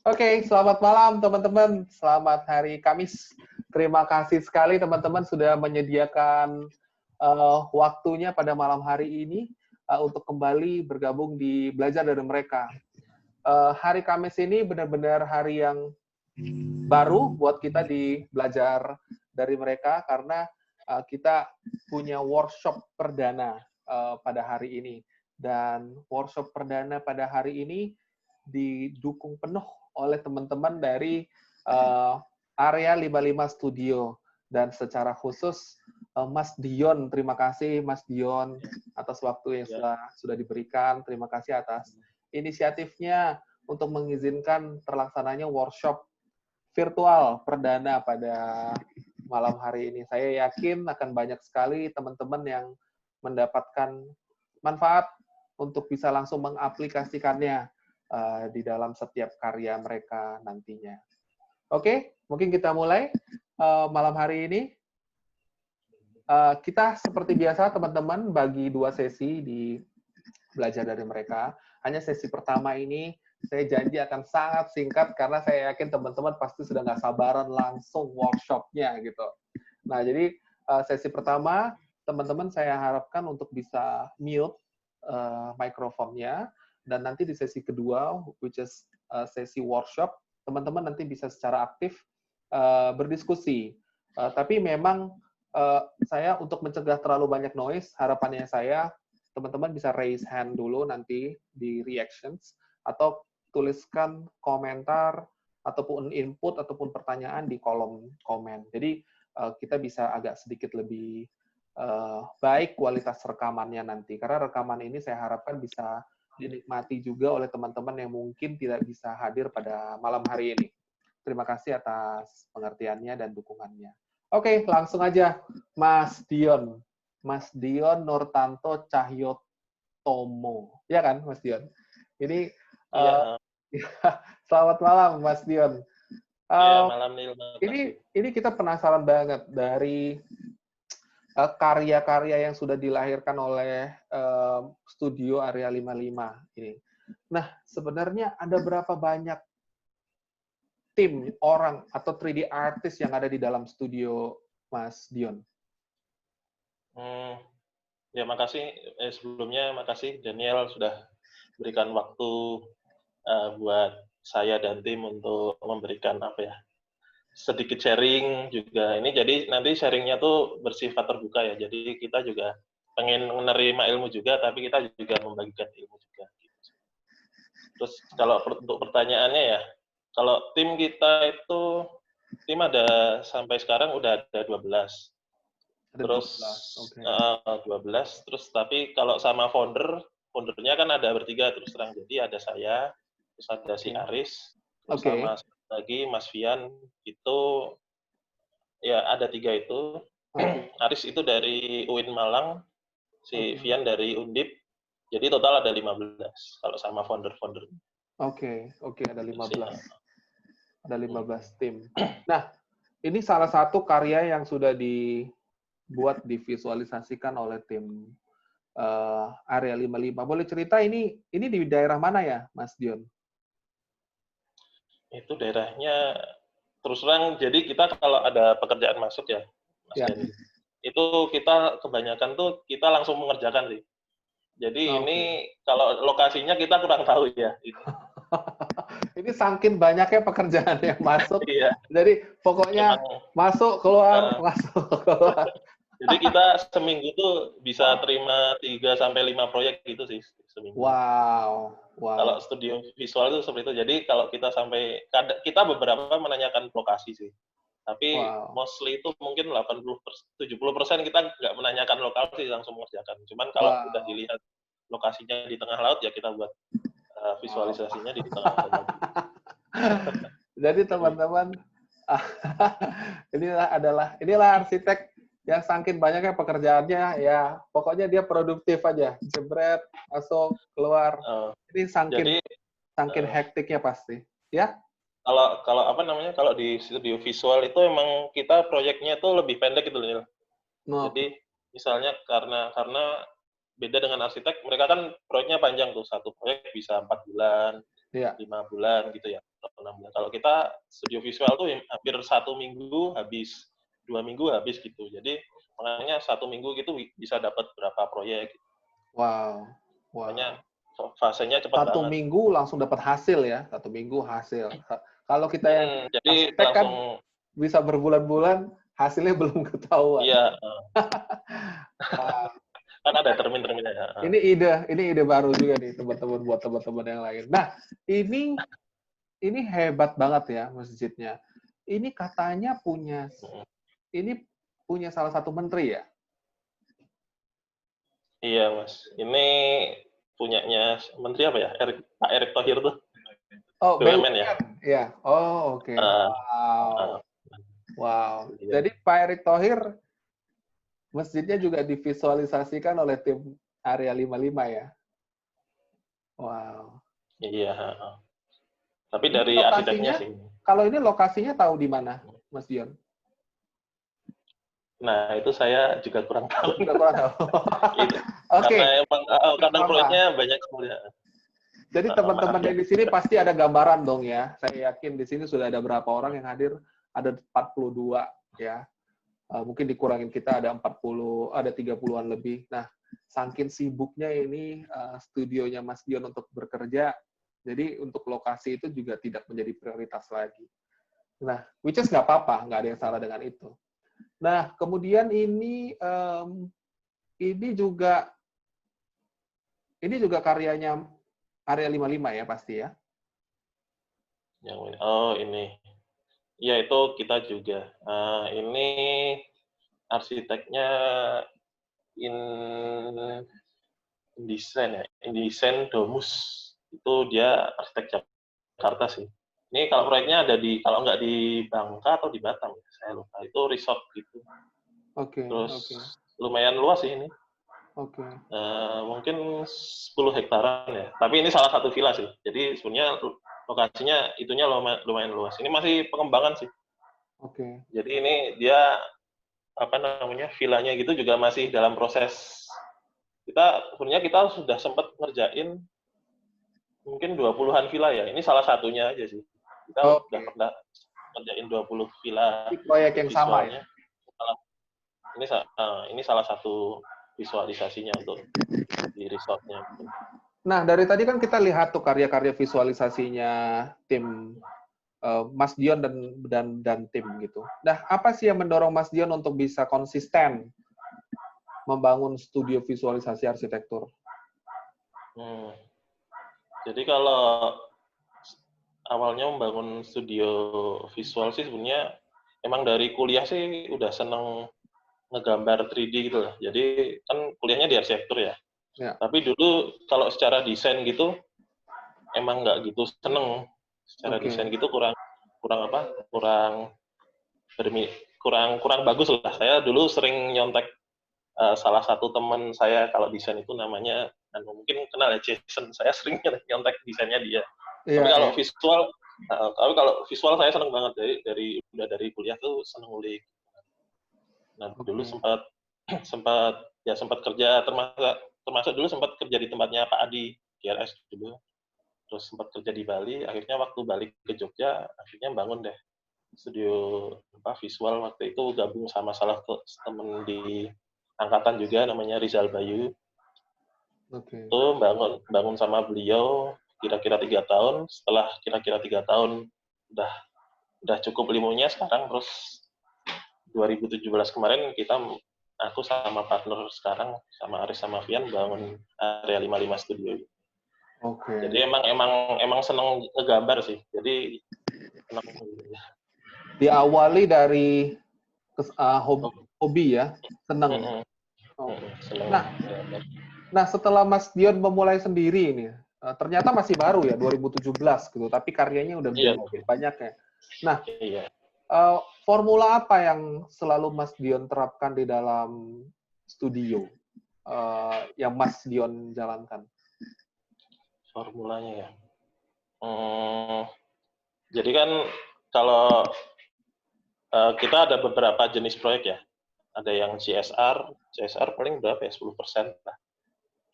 Oke, selamat malam teman-teman. Selamat hari Kamis. Terima kasih sekali teman-teman sudah menyediakan waktunya pada malam hari ini untuk kembali bergabung di Belajar dari Mereka. Hari Kamis ini benar-benar hari yang baru buat kita di Belajar dari Mereka karena kita punya workshop perdana pada hari ini. Dan workshop perdana pada hari ini didukung penuh oleh teman-teman dari area 55 Studio. Dan secara khusus Mas Dion, terima kasih Mas Dion atas waktu yang sudah diberikan. Terima kasih atas inisiatifnya untuk mengizinkan terlaksananya workshop virtual perdana pada malam hari ini. Saya yakin akan banyak sekali teman-teman yang mendapatkan manfaat untuk bisa langsung mengaplikasikannya di dalam setiap karya mereka nantinya. Oke, mungkin kita mulai malam hari ini. Kita seperti biasa teman-teman bagi 2 sesi di Belajar dari Mereka. Hanya sesi pertama ini saya janji akan sangat singkat karena saya yakin teman-teman pasti sudah nggak sabaran langsung workshopnya gitu. Nah, jadi sesi pertama teman-teman saya harapkan untuk bisa mute mikrofonnya, dan nanti di sesi kedua, which is sesi workshop, teman-teman nanti bisa secara aktif berdiskusi. Tapi memang saya untuk mencegah terlalu banyak noise, harapannya saya teman-teman bisa raise hand dulu nanti di reactions, atau tuliskan komentar ataupun input ataupun pertanyaan di kolom komen. Jadi kita bisa agak sedikit lebih baik kualitas rekamannya nanti. Karena rekaman ini saya harapkan bisa dinikmati juga oleh teman-teman yang mungkin tidak bisa hadir pada malam hari ini. Terima kasih atas pengertiannya dan dukungannya. Oke, langsung aja Mas Dion. Mas Dion Nurtanto Cahyotomo. Ya kan, Mas Dion? Ini selamat malam, Mas Dion. Malam nih. Ini kita penasaran banget dari karya-karya yang sudah dilahirkan oleh Studio Area 55 ini. Nah, sebenarnya ada berapa banyak tim, orang, atau 3D artist yang ada di dalam studio Mas Dion? Ya, makasih. Sebelumnya, makasih Daniel sudah berikan waktu buat saya dan tim untuk memberikan sedikit sharing juga. Ini jadi nanti sharingnya tuh bersifat terbuka ya. Jadi kita juga pengen menerima ilmu juga, tapi kita juga membagikan ilmu juga. Terus kalau untuk pertanyaannya ya, kalau tim kita itu, tim ada sampai sekarang udah ada 12. Terus 12, terus tapi kalau sama foundernya kan ada bertiga terus terang. Jadi ada saya, terus ada si Aris, terus sama lagi Mas Fian, itu ya ada 3 itu. Aris itu dari UIN Malang, si Fian dari Undip. Jadi total ada 15 kalau sama founder-founder. Oke, ada 15. Ada 15 tim. Nah, ini salah satu karya yang sudah dibuat, divisualisasikan oleh tim Area 55. Boleh cerita ini di daerah mana ya, Mas Dion? Itu daerahnya terus terang, jadi kita kalau ada pekerjaan masuk ya, Mas Dani, itu kita kebanyakan tuh kita langsung mengerjakan sih. Jadi ini kalau lokasinya kita kurang tahu ya. Ini saking banyaknya pekerjaan yang masuk. Iya. Jadi pokoknya masuk keluar, masuk keluar. Jadi kita seminggu tuh bisa terima 3-5 proyek gitu sih seminggu. Wow. Kalau studio visual itu seperti itu. Jadi kalau kita kita beberapa menanyakan lokasi sih. Tapi mostly itu mungkin 70% kita nggak menanyakan lokasi, langsung mengerjakan. Cuman kalau udah dilihat lokasinya di tengah laut, ya kita buat visualisasinya di tengah laut. Jadi teman-teman, inilah arsitek yang saking banyaknya pekerjaannya, ya pokoknya dia produktif aja, jebret, masuk, keluar. Ini saking hektiknya pasti, ya? Kalau kalau di studio visual itu emang kita proyeknya tuh lebih pendek gitu loh. Jadi misalnya karena beda dengan arsitek, mereka kan proyeknya panjang tuh, satu proyek bisa 4 bulan, 5 bulan gitu ya. atau 6 bulan. Kalau kita studio visual tuh hampir 1 minggu habis, 2 minggu habis gitu. Jadi makanya 1 minggu gitu bisa dapat berapa proyek. Wow. Makanya Wow. fasenya cepat 1 banget. minggu langsung dapat hasil ya. 1 minggu hasil. Kalau kita yang Jadi arsitek kan langsung bisa berbulan-bulan hasilnya belum ketahuan. iya. Wah, Kan ada termin-terminnya ya. ini ide baru juga nih teman-teman buat teman-teman yang lain. Nah, ini hebat banget ya masjidnya. Ini katanya punya salah satu menteri ya? Iya, Mas. Ini punyanya menteri apa ya? Pak Erick Thohir tuh. Oh, BUMN ya. BUMN. Ya. Oh, oke. Wow. Wow. Iya. Jadi Pak Erick Thohir masjidnya juga divisualisasikan oleh tim Area 55 ya. Wow. Iya. Tapi Ini dari arsiteknya lokasinya, sih. kalau ini lokasinya tahu di mana, Mas Dion? Nah, itu saya juga kurang tahu. Juga kurang tahu. Oke. Karena emang kadang proyeknya banyak sekali. Jadi teman-teman yang di sini pasti ada gambaran dong ya. Saya yakin di sini sudah ada berapa orang yang hadir, ada 42 ya. Mungkin dikurangin kita ada 40, ada 30-an lebih. Nah, saking sibuknya ini studionya Mas Dion untuk bekerja, jadi untuk lokasi itu juga tidak menjadi prioritas lagi. Nah, which is nggak apa-apa, nggak ada yang salah dengan itu. Nah, kemudian ini juga karyanya Area 55 ya pasti ya? Oh, ini. Ya, itu kita juga. Ini arsiteknya InDesign Domus. Itu dia arsitek Jakarta sih. Ini kalau proyeknya ada kalau nggak di Bangka atau di Batam, saya lupa. Itu resort gitu. Oke. Terus lumayan luas sih ini. Oke. Mungkin 10 hektaran ya. Tapi ini salah satu villa sih. Jadi sebenarnya lokasinya itunya lumayan luas. Ini masih pengembangan sih. Oke. Jadi ini dia villanya gitu juga masih dalam proses. Sebenarnya kita sudah sempat ngerjain mungkin 20-an villa ya. Ini salah satunya aja sih. Kita udah pernah ngerjain 20 villa. Ini proyek yang sama ya? Ini salah satu visualisasinya untuk di resortnya. Nah, dari tadi kan kita lihat tuh karya-karya visualisasinya tim Mas Dion dan tim gitu. Nah, apa sih yang mendorong Mas Dion untuk bisa konsisten membangun studio visualisasi arsitektur? Jadi kalau awalnya membangun studio visual sih sebenarnya emang dari kuliah sih udah seneng ngegambar 3D gitu lah. Jadi kan kuliahnya di arsitektur ya. Tapi dulu kalau secara desain gitu emang nggak gitu seneng. Secara desain gitu kurang bagus lah. Saya dulu sering nyontek salah satu teman saya kalau desain itu namanya mungkin kenal ya, Jason. Saya sering nyontek desainnya dia. Tapi kalau visual saya seneng banget dari kuliah tuh seneng ngulik. Nah, dulu sempat kerja termasuk dulu sempat kerja di tempatnya Pak Adi GRS dulu. Terus sempat kerja di Bali, akhirnya waktu balik ke Jogja akhirnya bangun deh studio visual. Waktu itu gabung sama salah temen di angkatan juga namanya Rizal Bayu. Itu bangun sama beliau kira-kira 3 tahun. Setelah kira-kira 3 tahun udah cukup ilmunya sekarang, terus 2017 kemarin aku sama partner sekarang sama Aris sama Fian bangun Area 55 Studio. Jadi emang seneng ngegambar sih. Jadi diawali dari hobi ya, seneng. Nah, setelah Mas Dion memulai sendiri ini, ternyata masih baru ya 2017 gitu, tapi karyanya udah banyak ya. Nah, formula apa yang selalu Mas Dion terapkan di dalam studio yang Mas Dion jalankan? Formulanya ya. Jadi kan kalau kita ada beberapa jenis proyek ya. Ada yang CSR paling berapa ya, 10% lah.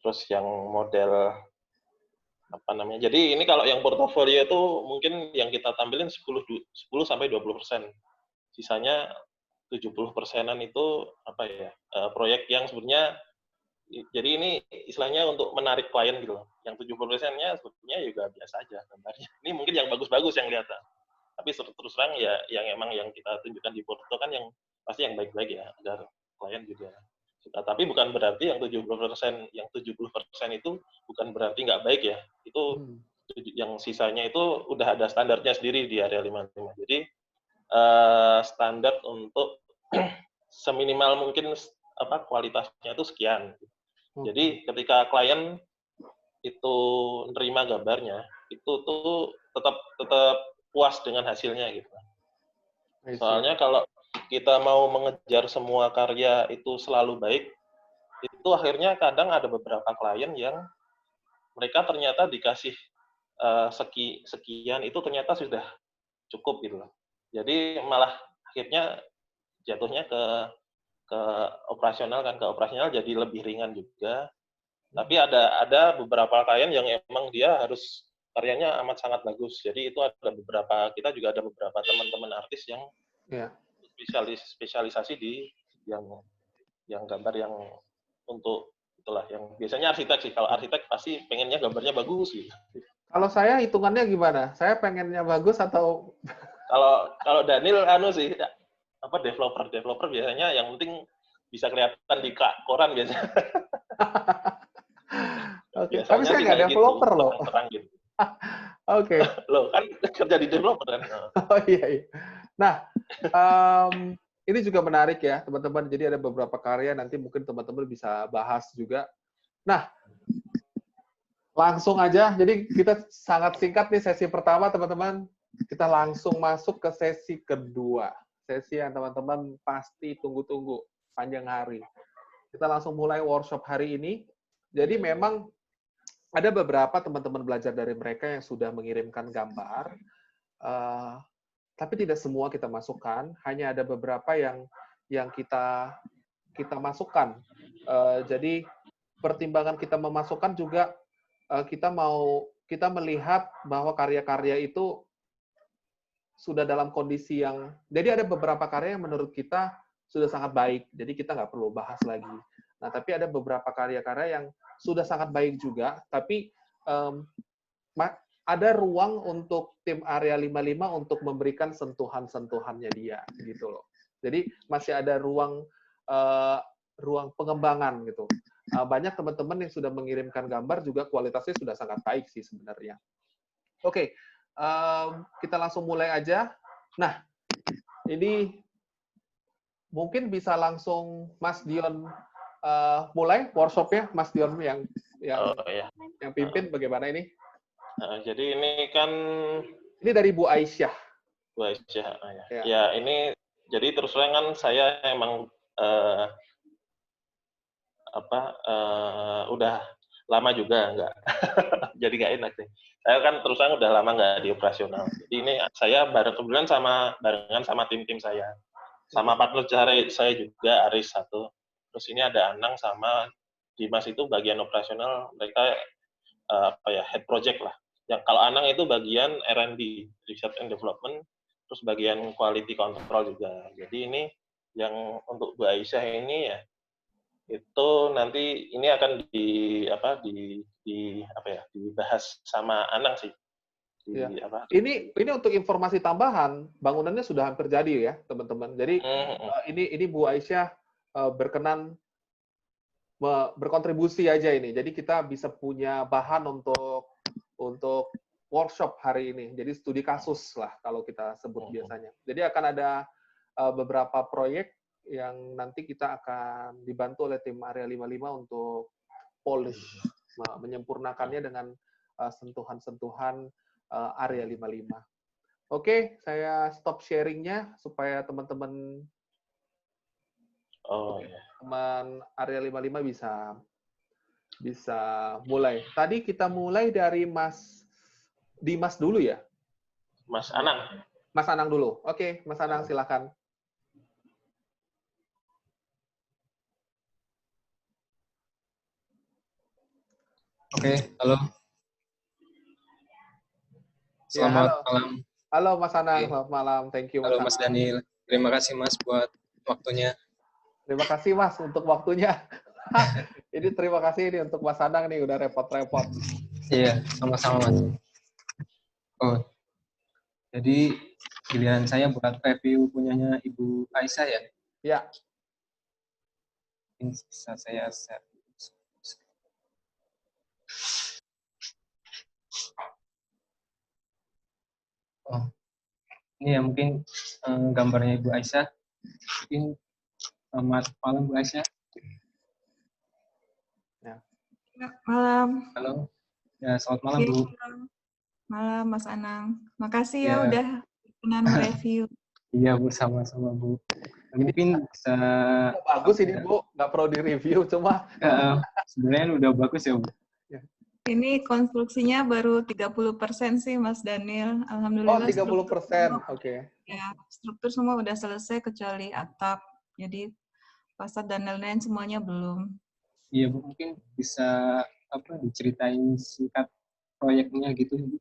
Terus yang model apa namanya. Jadi ini kalau yang portofolio itu mungkin yang kita tampilin 10 sampai 20%. Sisanya 70%-an itu apa ya? Proyek yang sebenarnya jadi ini istilahnya untuk menarik klien gitu loh. Yang 70%-nya sebetulnya juga biasa aja gambarnya. Ini mungkin yang bagus-bagus yang kelihatan. Tapi terus terang ya yang emang yang kita tunjukkan di porto kan yang pasti yang baik-baik ya agar klien juga suka. Tapi bukan berarti yang 70% itu bukan berarti nggak baik ya. Itu yang sisanya itu udah ada standarnya sendiri di area 55. Jadi standar untuk seminimal mungkin apa kualitasnya itu sekian. Jadi ketika klien itu nerima gambarnya, itu tuh tetap puas dengan hasilnya gitu. Soalnya kalau kita mau mengejar semua karya itu selalu baik, itu akhirnya kadang ada beberapa klien yang mereka ternyata dikasih sekian itu ternyata sudah cukup gitu loh. Jadi malah akhirnya jatuhnya ke operasional kan, ke operasional jadi lebih ringan juga. Tapi ada beberapa klien yang emang dia harus karyanya amat sangat bagus. Jadi itu ada beberapa, kita juga ada beberapa teman-teman artis yang spesialisasi di yang gambar yang untuk itulah yang biasanya arsitek sih. Kalau arsitek pasti pengennya gambarnya bagus gitu. Kalau saya hitungannya gimana? Saya pengennya bagus atau kalau Daniel sih apa developer biasanya yang penting bisa kelihatan di koran biasanya. Oke, tapi Biasanya saya sih nggak kayak gitu, developer loh. terang gitu. Oke. Loh, kan kerja di developer kan. Oh iya. Nah, ini juga menarik ya, teman-teman. Jadi ada beberapa karya nanti mungkin teman-teman bisa bahas juga. Nah, langsung aja. Jadi kita sangat singkat nih sesi pertama, teman-teman. Kita langsung masuk ke sesi kedua. Sesi yang teman-teman pasti tunggu-tunggu panjang hari. Kita langsung mulai workshop hari ini. Jadi memang ada beberapa teman-teman belajar dari mereka yang sudah mengirimkan gambar, tapi tidak semua kita masukkan. Hanya ada beberapa yang kita masukkan. Jadi pertimbangan kita memasukkan juga kita melihat bahwa karya-karya itu sudah dalam kondisi yang, jadi ada beberapa karya yang menurut kita sudah sangat baik, jadi kita nggak perlu bahas lagi. Nah, tapi ada beberapa karya-karya yang sudah sangat baik juga, tapi ada ruang untuk tim area 55 untuk memberikan sentuhan-sentuhannya dia, gitu loh. Jadi masih ada ruang pengembangan gitu. Banyak teman-teman yang sudah mengirimkan gambar juga kualitasnya sudah sangat baik sih sebenarnya. Oke. Kita langsung mulai aja. Nah, ini mungkin bisa langsung Mas Dion mulai workshopnya, Mas Dion yang pimpin. Bagaimana ini? Jadi ini kan dari Bu Aisyah. Bu Aisyah, ya ini jadi terus terang kan saya emang udah lama juga nggak jadi nggak enak sih. Saya kan terus terang udah lama nggak di operasional. Jadi ini saya kebetulan barengan sama tim saya, sama partner saya juga Aris satu. Terus ini ada Anang sama Dimas itu bagian operasional, mereka head project lah. Yang kalau Anang itu bagian R&D, Research and Development, terus bagian quality control juga. Jadi ini yang untuk Bu Aisyah ini ya itu nanti ini akan dibahas sama Anang sih. Ini untuk informasi tambahan, bangunannya sudah hampir jadi ya, teman-teman. Jadi ini Bu Aisyah berkenan berkontribusi aja ini. Jadi kita bisa punya bahan untuk workshop hari ini. Jadi studi kasus lah kalau kita sebut biasanya. Jadi akan ada beberapa proyek yang nanti kita akan dibantu oleh tim area 55 untuk polish, menyempurnakannya dengan sentuhan-sentuhan area 55. Oke, saya stop sharing-nya supaya teman-teman teman area 55 bisa mulai. Tadi kita mulai dari Mas Dimas dulu ya? Mas Anang. Mas Anang dulu. Oke, Mas Anang silakan. Oke, halo. Ya, Selamat halo. malam. Halo Mas Anang, Oke. selamat malam. Thank you Mas Halo Mas Anang. Daniel. Terima kasih Mas buat waktunya. Terima kasih Mas untuk waktunya. Ini terima kasih ini untuk Mas Anang nih udah repot-repot. Iya, sama-sama Mas. Oh, jadi giliran saya buat review punyanya Ibu Aisyah ya. Ya, Mungkin bisa saya share. Oh, ini ya mungkin gambarnya Ibu Aisyah. Mungkin selamat malam Bu Aisyah. ya. Malam. Halo. Ya, selamat malam Oke, Bu. malam Mas Anang. Makasih ya Ya, udah berkenan mereview. iya Bu, sama-sama Bu. Mungkin bisa Bagus ini Bu, nggak perlu di-review, cuma sebenarnya udah bagus ya Bu. Ini konstruksinya baru 30% sih Mas Daniel. oh Alhamdulillah 30%, oke. ya, struktur semua udah selesai kecuali atap. Jadi fasad dan lain-lain semuanya belum. Iya Bu, mungkin bisa diceritain singkat proyeknya gitu Bu,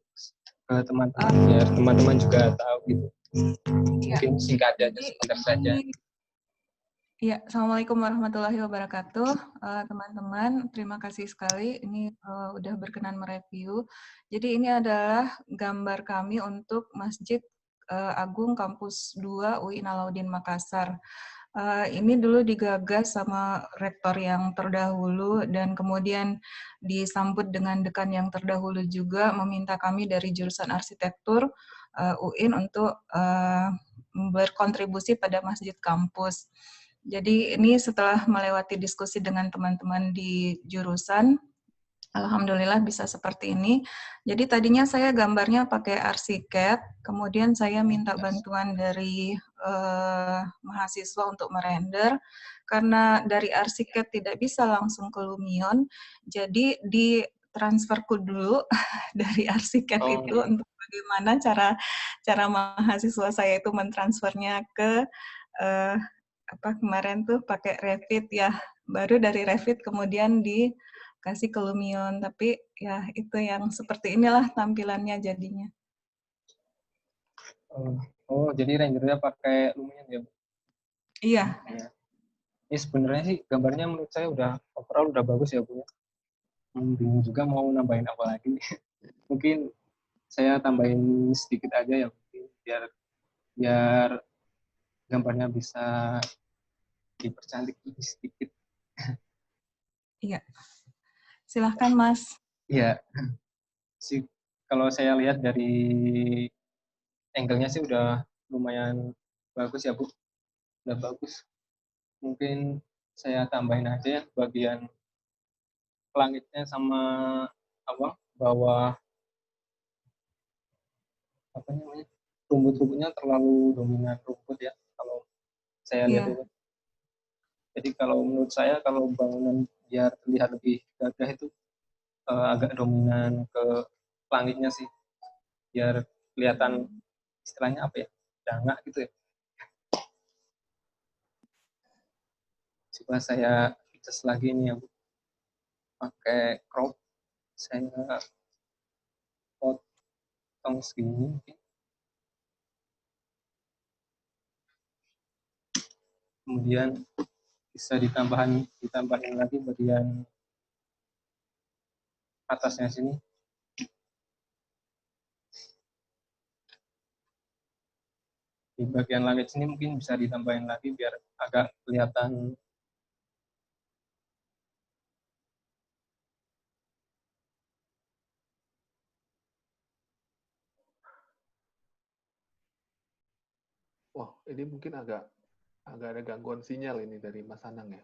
ke teman-teman biar teman-teman juga tahu gitu. Mungkin singkat aja sebentar saja. Ya, Assalamualaikum warahmatullahi wabarakatuh. Teman-teman, terima kasih sekali ini udah berkenan mereview. Jadi ini adalah gambar kami untuk Masjid Agung Kampus 2 UIN Alauddin Makassar. Ini dulu digagas sama rektor yang terdahulu dan kemudian disambut dengan dekan yang terdahulu juga meminta kami dari jurusan arsitektur UIN untuk berkontribusi pada masjid kampus. Jadi ini setelah melewati diskusi dengan teman-teman di jurusan, alhamdulillah bisa seperti ini. Jadi tadinya saya gambarnya pakai Arsiket, kemudian saya minta bantuan dari mahasiswa untuk merender, karena dari Arsiket tidak bisa langsung ke Lumion, jadi ditransferku dulu dari Arsiket itu untuk bagaimana cara mahasiswa saya itu mentransfernya ke kemarin tuh pakai Revit ya, baru dari Revit kemudian dikasih ke Lumion, tapi ya itu yang seperti inilah tampilannya jadinya. Oh, jadi rendernya pakai Lumion ya Bu? Iya. Ini sebenarnya sih gambarnya menurut saya udah overall udah bagus ya Bu ya. Bingung juga mau nambahin apa lagi. Mungkin saya tambahin sedikit aja ya mungkin biar gambarnya bisa dipercantik sedikit. Iya. Silahkan Mas. Iya. Sih kalau saya lihat dari angle-nya sih udah lumayan bagus ya Bu. Udah bagus. Mungkin saya tambahin aja ya bagian langitnya sama bawah rumput-rumputnya terlalu dominan rumput ya kalau saya lihat itu. Jadi kalau menurut saya kalau bangunan biar terlihat lebih gagah itu agak dominan ke langitnya sih, biar kelihatan istilahnya apa ya, dangak gitu ya. Coba saya adjust lagi nih ya Bu, pakai crop, saya potong segini mungkin. Kemudian bisa ditambahin lagi bagian atasnya sini. Di bagian langit sini mungkin bisa ditambahin lagi biar agak kelihatan Wah, ini mungkin agak ada gangguan sinyal ini dari Mas Anang ya.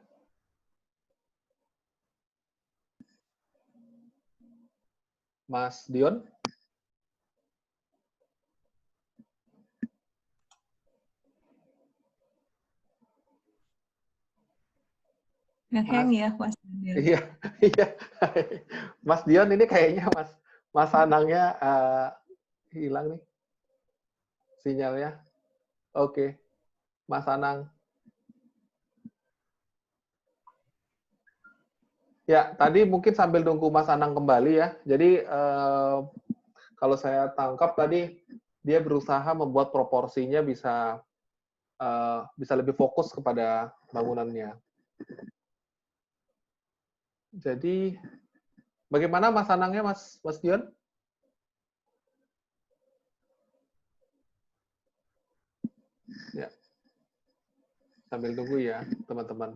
Mas Dion? Hang ya Mas Daniel. Iya, iya. Mas Dion ini kayaknya Mas Anangnya hilang nih sinyalnya. Oke, Mas Anang. Ya, tadi mungkin sambil nunggu Mas Anang kembali ya. Jadi kalau saya tangkap tadi dia berusaha membuat proporsinya bisa bisa lebih fokus kepada bangunannya. Jadi bagaimana Mas Anangnya, Mas Dion? Ya, sambil tunggu ya, teman-teman.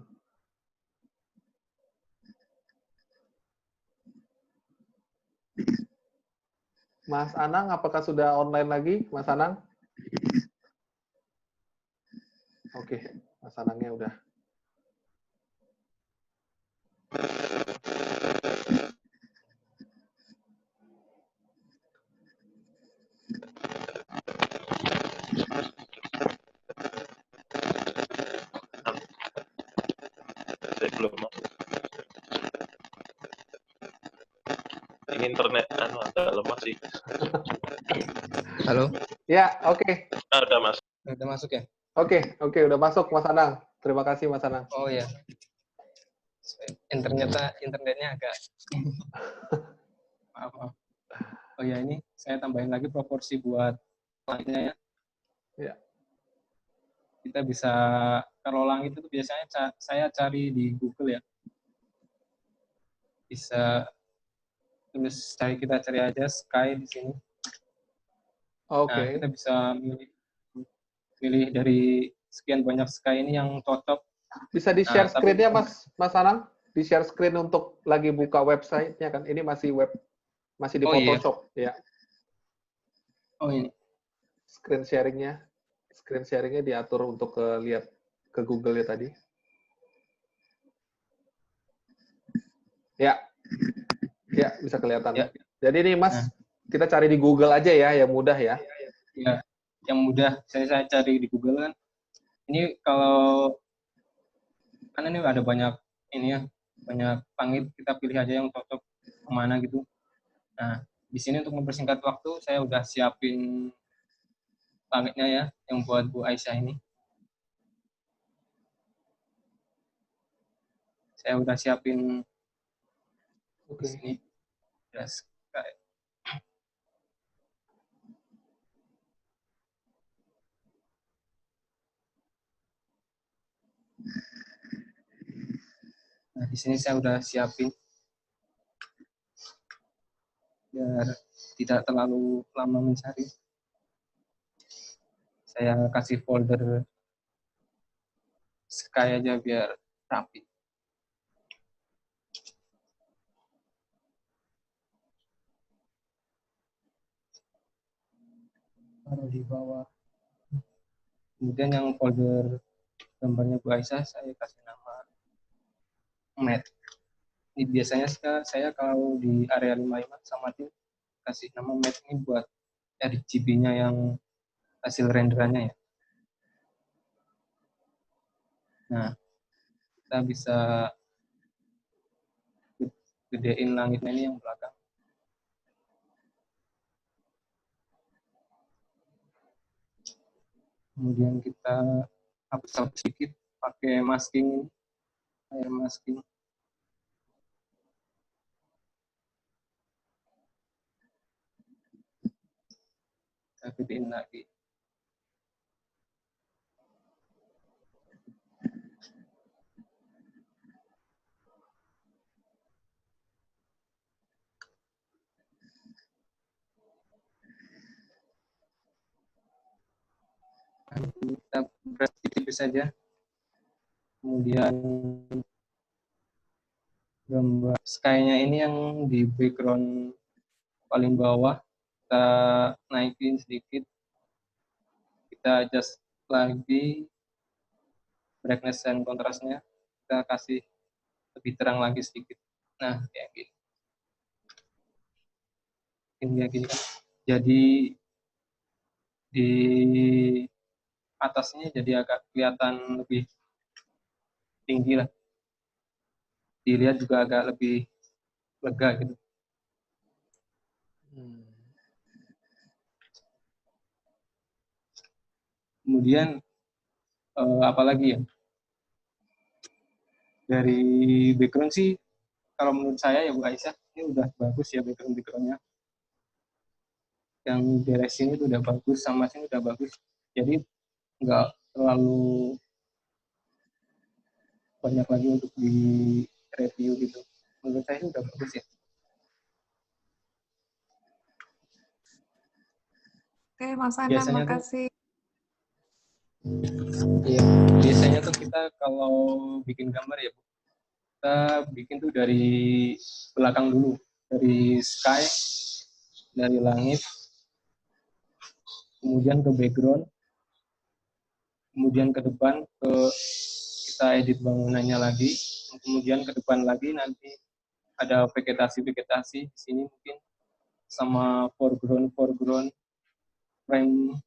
Mas Anang, apakah sudah online lagi, Mas Anang? Oke, Mas Anangnya udah. Saya belum masuk. Ini internet agak lemah sih. Halo, Ya, oke. Udah masuk. udah masuk ya? Oke, udah masuk Mas Anang. Terima kasih Mas Anang. Oh ya, internetnya agak maaf. Oh ya, ini saya tambahin lagi proporsi buat langitnya ya. Ya. Kita bisa, kalau langit itu biasanya saya cari di Google ya. Bisa terus kita cari aja sky di sini. Oke. Nah, kita bisa pilih dari sekian banyak sky ini yang cocok. Bisa di-share Nah, tapi- screen-nya Mas Anang? Di-share screen untuk lagi buka website-nya kan. Ini masih di Oh, iya. Photoshop ya. Oh ini. Screen sharing-nya diatur untuk lihat ke Google ya tadi. Ya. Ya, bisa kelihatan. Ya. Jadi ini Mas, Nah. kita cari di Google aja ya, yang mudah ya. Ya, yang mudah saya cari di Google kan. Ini kalau kan ini ada banyak ini ya, banyak langit, kita pilih aja yang cocok kemana gitu. Nah, di sini untuk mempersingkat waktu saya udah siapin langitnya ya, yang buat Bu Aisyah ini. Saya udah siapin di sini. Yes. Nah, di sini saya udah siapin biar tidak terlalu lama mencari. Saya kasih folder sky aja biar rapi. Taruh di bawah. Kemudian yang folder gambarnya Bu Aisyah saya kasih nama Matt. Ini biasanya saya kalau di area 55 sama tim kasih nama Matt ini buat RGB-nya yang hasil renderannya ya. Nah, kita bisa gedein langitnya ini yang belakang. Kemudian kita hapus sedikit pakai masking, air masking. Kita gedein lagi. Kita press tipis saja. Kemudian gambar sky-nya ini yang di background paling bawah kita naikin sedikit. Kita adjust lagi brightness dan kontrasnya. Kita kasih lebih terang lagi sedikit. Nah, kayak gini. Ini kayak gini kan. Jadi di atasnya jadi agak kelihatan lebih tinggi lah. Dilihat juga agak lebih lega gitu. Kemudian apalagi ya? Dari background sih, kalau menurut saya ya Bu Aisyah, ini udah bagus ya background-nya. yang daerah sini tuh udah bagus, sama sini udah bagus. Jadi nggak terlalu banyak lagi untuk di review gitu. Menurut saya udah bagus ya. Oke, Mas Anam, Biasanya tuh, makasih. ya, biasanya tuh kita kalau bikin gambar ya, kita bikin tuh dari belakang dulu, dari sky, dari langit, kemudian ke background, kemudian ke depan, kita edit bangunannya lagi, kemudian ke depan lagi nanti ada vegetasi-vegetasi di sini mungkin sama foreground frame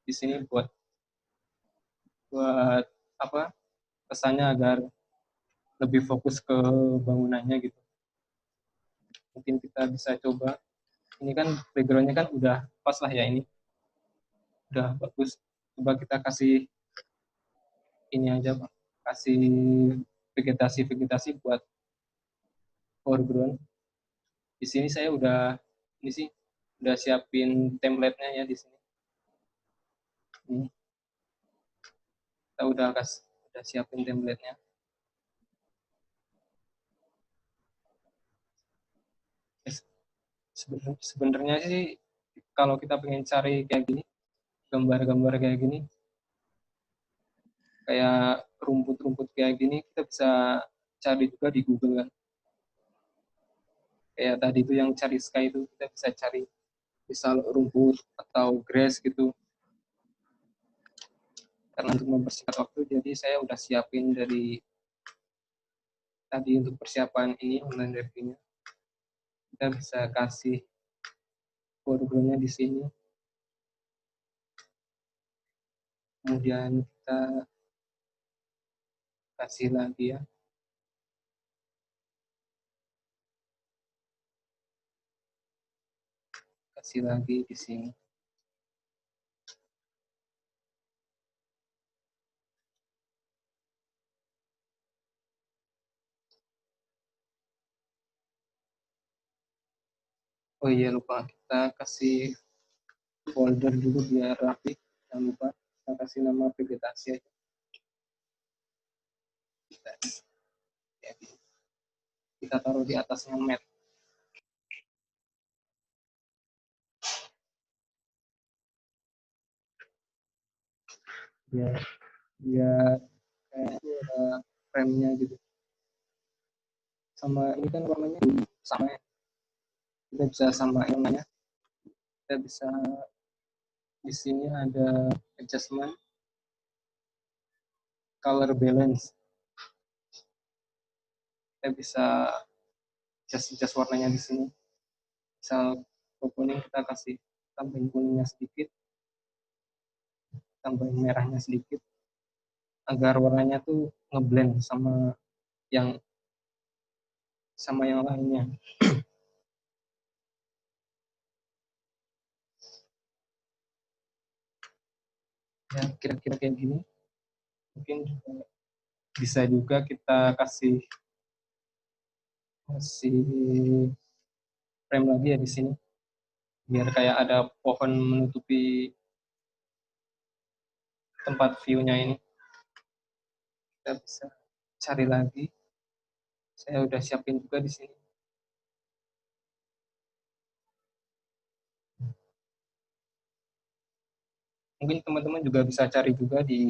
di sini buat apa kesannya agar lebih fokus ke bangunannya gitu. Mungkin kita bisa coba. Ini kan backgroundnya kan udah pas lah ya, ini udah bagus. Coba kita kasih ini aja Pak, kasih vegetasi buat foreground. Di sini saya udah ini sih udah siapin template-nya ya di sini. Ini. Kita udah siapin template-nya. Sebenarnya sih kalau kita pengen cari kayak gini, gambar-gambar kayak gini, kayak rumput-rumput kayak gini, kita bisa cari juga di Google kan. Kayak tadi itu yang cari sky itu, kita bisa cari misal rumput atau grass gitu. Karena untuk mempersingkat waktu, jadi saya udah siapin dari tadi untuk persiapan ini online review-nya. Kita bisa kasih foreground-nya di sini. Kemudian kita kasih lagi ya. Kasih lagi di sini. Oh iya lupa, kita kasih folder dulu biar rapi. Jangan lupa kita kasih nama vegetasi aja. Kita taruh di atasnya mat. Biar kayak itu ada frame-nya gitu. Sama ini kan warnanya sama ya. Kita bisa samain warnanya. Kita bisa di sini ada adjustment color balance. Kita bisa adjust warnanya di sini. Misal kuning kita kasih tambahin kuningnya sedikit, tambahin merahnya sedikit, agar warnanya tuh ngeblend yang sama yang lainnya. Ya kira-kira kayak gini. Mungkin bisa juga kita kasih frame lagi ya di sini, biar kayak ada pohon menutupi tempat view-nya ini. Kita bisa cari lagi. Saya udah siapin juga di sini. Mungkin teman-teman juga bisa cari juga di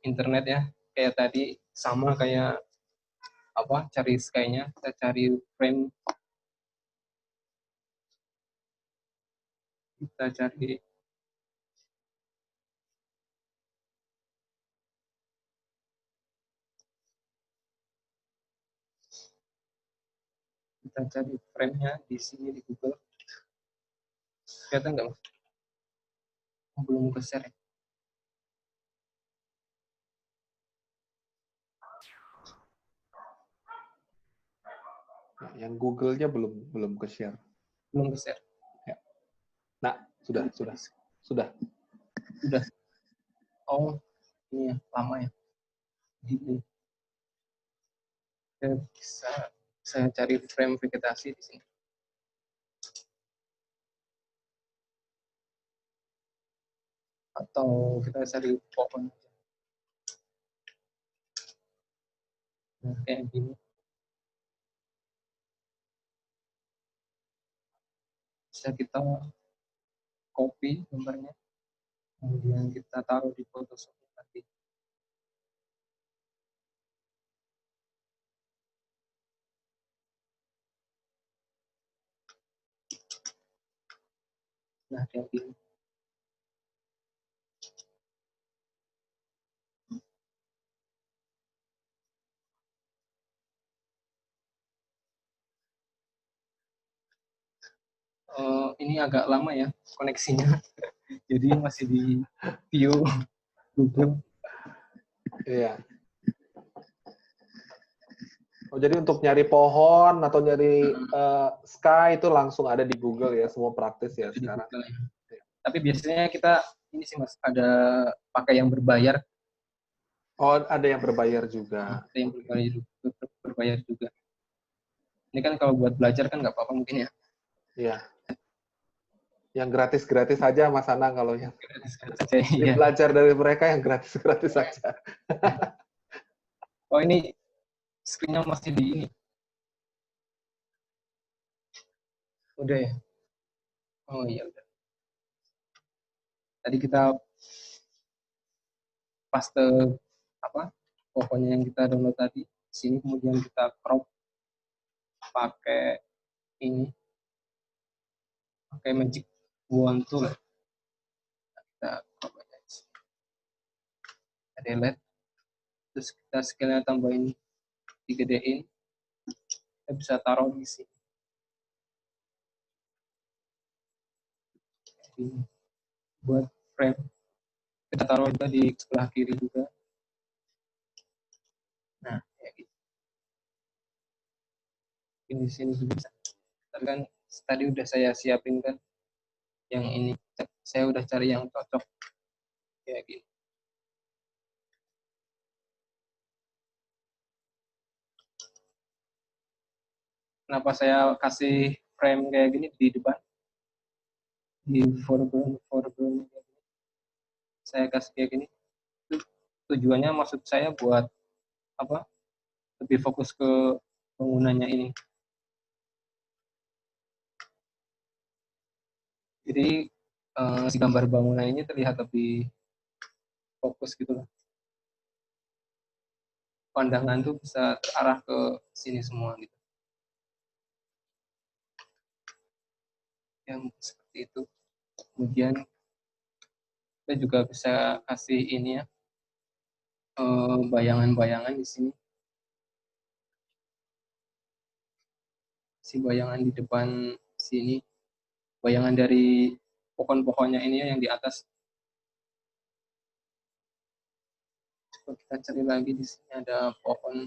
internet ya. Kayak tadi sama kayak apa cari sky-nya, kita cari frame, kita cari frame-nya di sini di Google. Kelihatan nggak Mas? Belum ke share ya? Yang Google-nya belum ke share. Belum ke share. Ya. Nah, sudah. Oh, ini ya, lama ya. Ini. Bisa saya cari frame vegetasi di sini. atau kita cari pohon. Nah, kayak gini. Bisa kita copy gambarnya, kemudian kita taruh di Photoshop nanti. Nah, kayak gini. Ini agak lama ya koneksinya, jadi masih di view Google. Iya. Oh, jadi untuk nyari pohon atau nyari sky itu langsung ada di Google ya, semua praktis ya Di sekarang. Google, ya. Tapi biasanya kita ini sih Mas, ada pakai yang berbayar. Oh, ada yang berbayar juga. Ada yang berbayar juga. Ini kan kalau buat belajar kan nggak apa-apa mungkin ya. Iya. Yang gratis-gratis saja Mas Anang, kalau yang Iya. belajar dari mereka yang gratis-gratis saja. Oh, ini screen-nya masih di ini. Udah ya? Oh iya udah. Tadi kita paste pokoknya yang kita download tadi sini, kemudian kita crop pakai ini, pakai magic wand tool. Kita crop aja di sini. Delete, terus kita scale-nya tambahin, digedein, kita bisa taruh di sini. Ini buat frame, kita taruh juga di sebelah kiri juga. Nah, kayak gitu. Ini di sini juga bisa. Kan tadi udah saya siapin kan yang ini, saya udah cari yang cocok kayak gini. Kenapa saya kasih frame kayak gini di depan, di foreground saya kasih kayak gini? Tujuannya maksud saya buat apa? Lebih fokus ke penggunanya ini. Jadi si gambar bangunan ini terlihat lebih fokus gitu loh. Pandangan tuh bisa terarah ke sini semua gitu. Yang seperti itu. Kemudian kita juga bisa kasih ini ya, bayangan-bayangan di sini. Si bayangan di depan sini, bayangan dari pohon-pohonnya ini ya, yang di atas. Coba kita cari lagi, di sini ada pohon.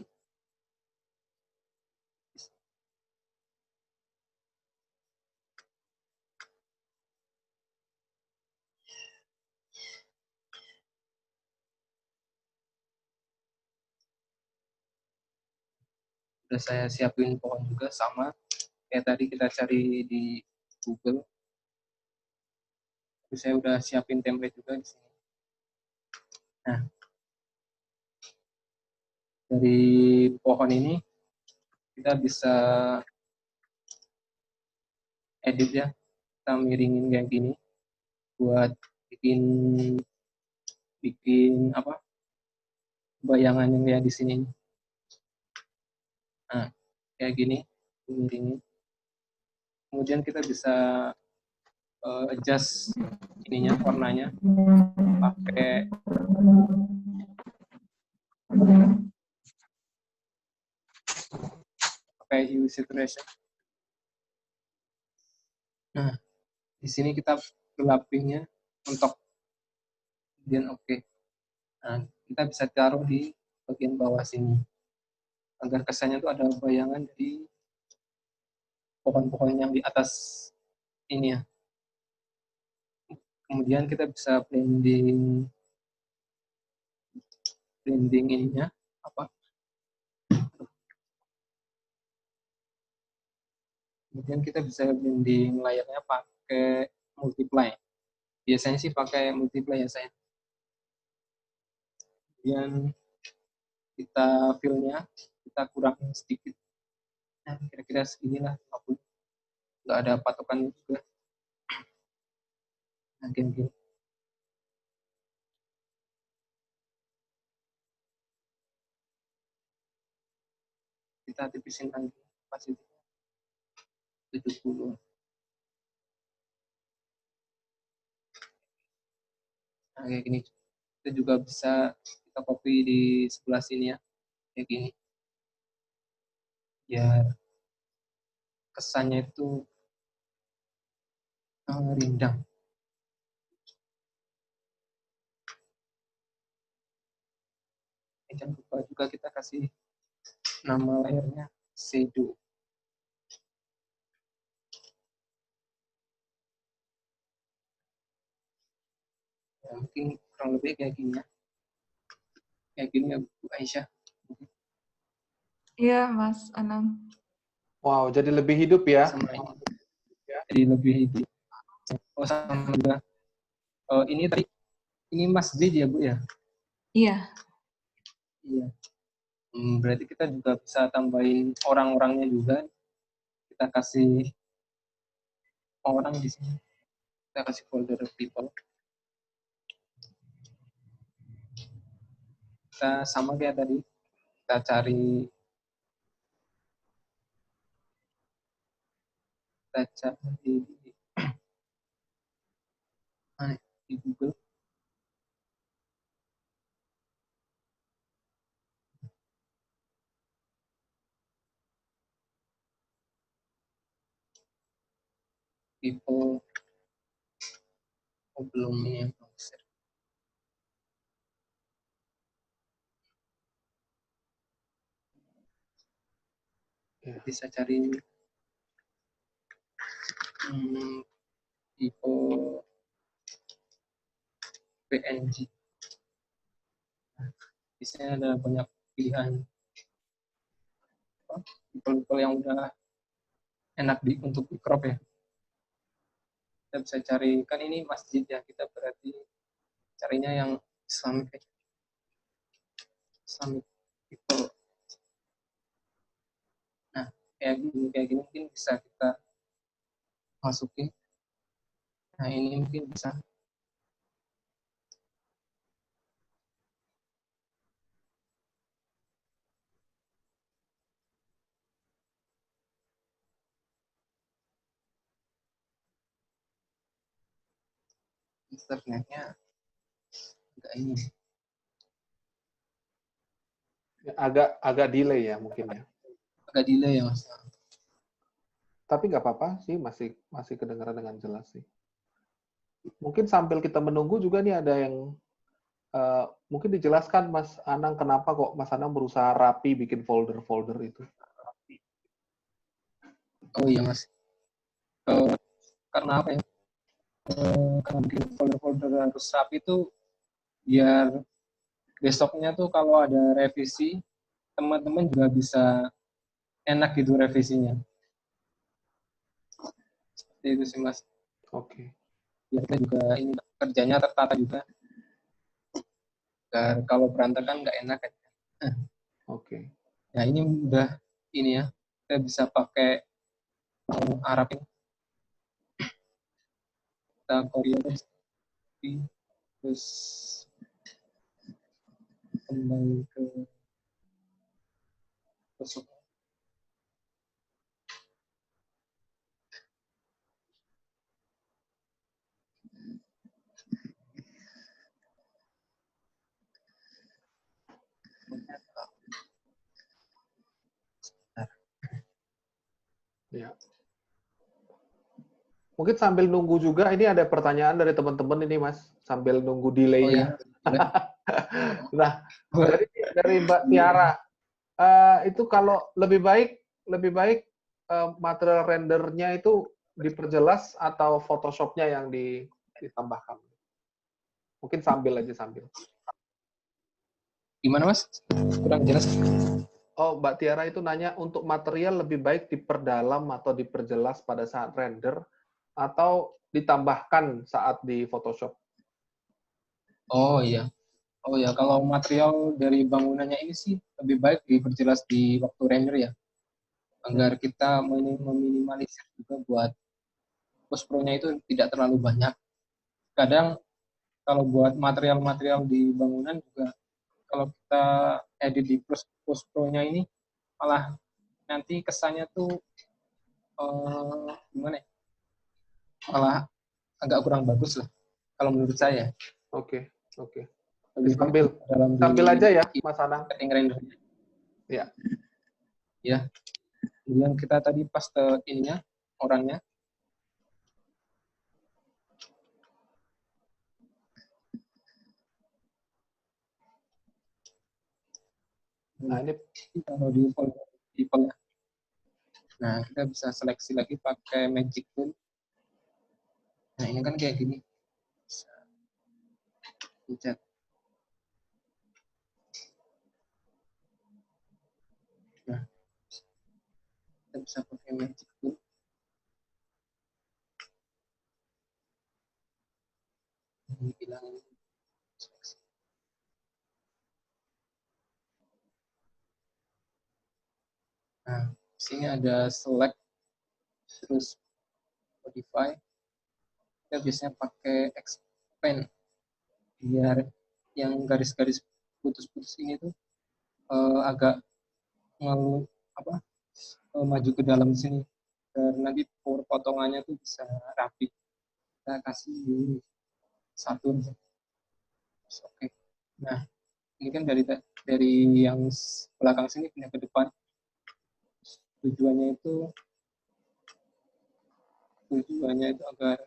Udah saya siapin pohon juga, sama kayak tadi kita cari di Google. Terus saya udah siapin template juga di sini. Nah, dari pohon ini kita bisa edit ya, kita miringin kayak gini buat bikin apa, bayangan yang kayak di sini. Nah, kayak gini miringin. Kemudian kita bisa adjust ininya, warnanya pakai hue saturation. Nah, di sini kita gelapinnya untuk kemudian oke. Nah, kita bisa taruh di bagian bawah sini agar kesannya itu ada bayangan di pohon-pohon yang di atas ini ya. Kemudian kita bisa blending ininya apa. Kemudian kita bisa blending layarnya pakai multiply. Biasanya sih pakai multiply ya saya. Kemudian kita fill-nya kita kurangin sedikit. Nah, kira-kira seginilah 50. Nggak ada patokan juga. Nah, gini. Kita tipisin lagi opacity-nya 70. Nah, kayak gini. Kita juga bisa kita copy di sebelah sini ya. Kayak gini. Biar kesannya itu rindang. Jangan lupa juga kita kasih nama layarnya shadow. Ya, mungkin kurang lebih kayak gini ya. Kayak gini ya Bu Aisyah. Iya, Mas Anam. Wow, jadi lebih hidup ya. Sama ini. Jadi lebih hidup. Oh, sama juga. Ini tadi, ini masjid ya Bu ya? Iya. Iya. Berarti kita juga bisa tambahin orang-orangnya juga. Kita kasih orang di sini. Kita kasih folder people. Kita sama kayak tadi. Kita cari di Google. People belum ini ya. Bisa cari people PNG. Di sini ada banyak pilihan people yang udah enak untuk di crop ya. Kita bisa cari, kan ini masjid ya, kita berarti carinya yang Islamic people. Nah, kayak gini mungkin bisa kita masukin. Nah, ini mungkin bisa internetnya agak ini. Agak delay ya mungkin ya. Agak delay ya Mas. Tapi nggak apa-apa sih, masih kedengaran dengan jelas sih. Mungkin sambil kita menunggu juga nih ada yang mungkin dijelaskan Mas Anang kenapa kok Mas Anang berusaha rapi bikin folder-folder itu. Oh iya Mas. Karena apa ya? Karena bikin folder-folder harus rapi itu biar besoknya tuh kalau ada revisi, teman-teman juga bisa enak gitu revisinya. Seperti itu sih Mas. Oke. Biar kita juga ini kerjanya tertata juga. Dan kalau berantakan nggak enak kan. Oke. Nah ini udah ini ya, kita bisa pakai Arab ini. Kita Korea terus kembali ke besok. Ya. Mungkin sambil nunggu juga, ini ada pertanyaan dari teman-teman ini Mas, sambil nunggu delay-nya. Oh, iya. Nah, dari Mbak Tiara, itu kalau lebih baik material rendernya itu diperjelas atau Photoshop-nya yang ditambahkan? Mungkin sambil. Gimana Mas? Kurang jelas. Oh, Mbak Tiara itu nanya untuk material lebih baik diperdalam atau diperjelas pada saat render atau ditambahkan saat di Photoshop? Oh iya. Oh ya, kalau material dari bangunannya ini sih lebih baik diperjelas di waktu render ya, agar kita meminimalisir juga buat post pro-nya itu tidak terlalu banyak. Kadang kalau buat material-material di bangunan juga, kalau kita edit di post pro-nya ini malah nanti kesannya tuh gimana ya? Malah agak kurang bagus lah kalau menurut saya. Oke, oke. Lebih baik Sambil dalam sambil aja ya, Mas Anang. setting render. Ya. Ya. Kemudian kita tadi paste ininya, orangnya. Nah, ini Kalau di folder. Nah, kita bisa seleksi lagi pakai magic tool. Nah, ini kan kayak gini. Bisa pencet. Nah, kita bisa pakai magic tool. Ini bilangin seleksi. Nah, sini ada select, terus modify. Kita biasanya pakai expand biar yang garis-garis putus-putus ini tuh agak maju ke dalam sini. Dan nanti potongannya tuh bisa rapi. Kita kasih satu. Oke. Nah, ini kan dari yang belakang sini pindah ke depan. Tujuannya itu agar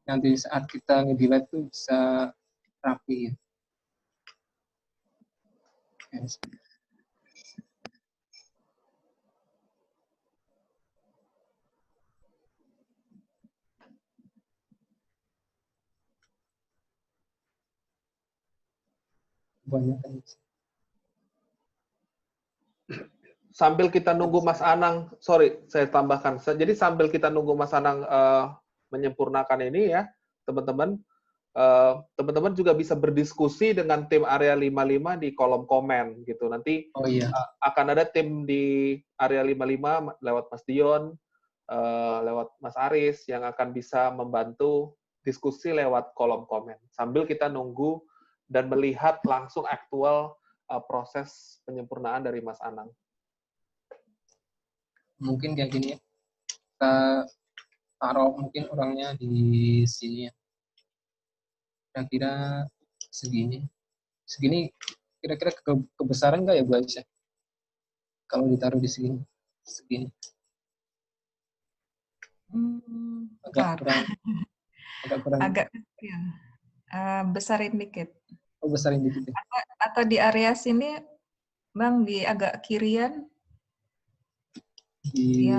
nanti saat kita nge-delete tuh bisa rapi. Yes. Banyak kan. Sambil kita nunggu Mas Anang, sorry, saya tambahkan. Jadi sambil kita nunggu Mas Anang menyempurnakan ini ya, teman-teman, teman-teman juga bisa berdiskusi dengan tim area 55 di kolom komen gitu. Nanti akan ada tim di area 55 lewat Mas Dion, lewat Mas Aris yang akan bisa membantu diskusi lewat kolom komen. Sambil kita nunggu dan melihat langsung aktual proses penyempurnaan dari Mas Anang. Mungkin kayak gini ya. Kita taruh mungkin orangnya di sini ya. Kira-kira segini. Segini kira-kira kebesaran nggak ya Bu Aisyah? Kalau ditaruh di sini. Segini. Agak ya. Besarin dikit. Oh, besarin dikit ya. Atau di area sini, Bang, di agak kirian. Di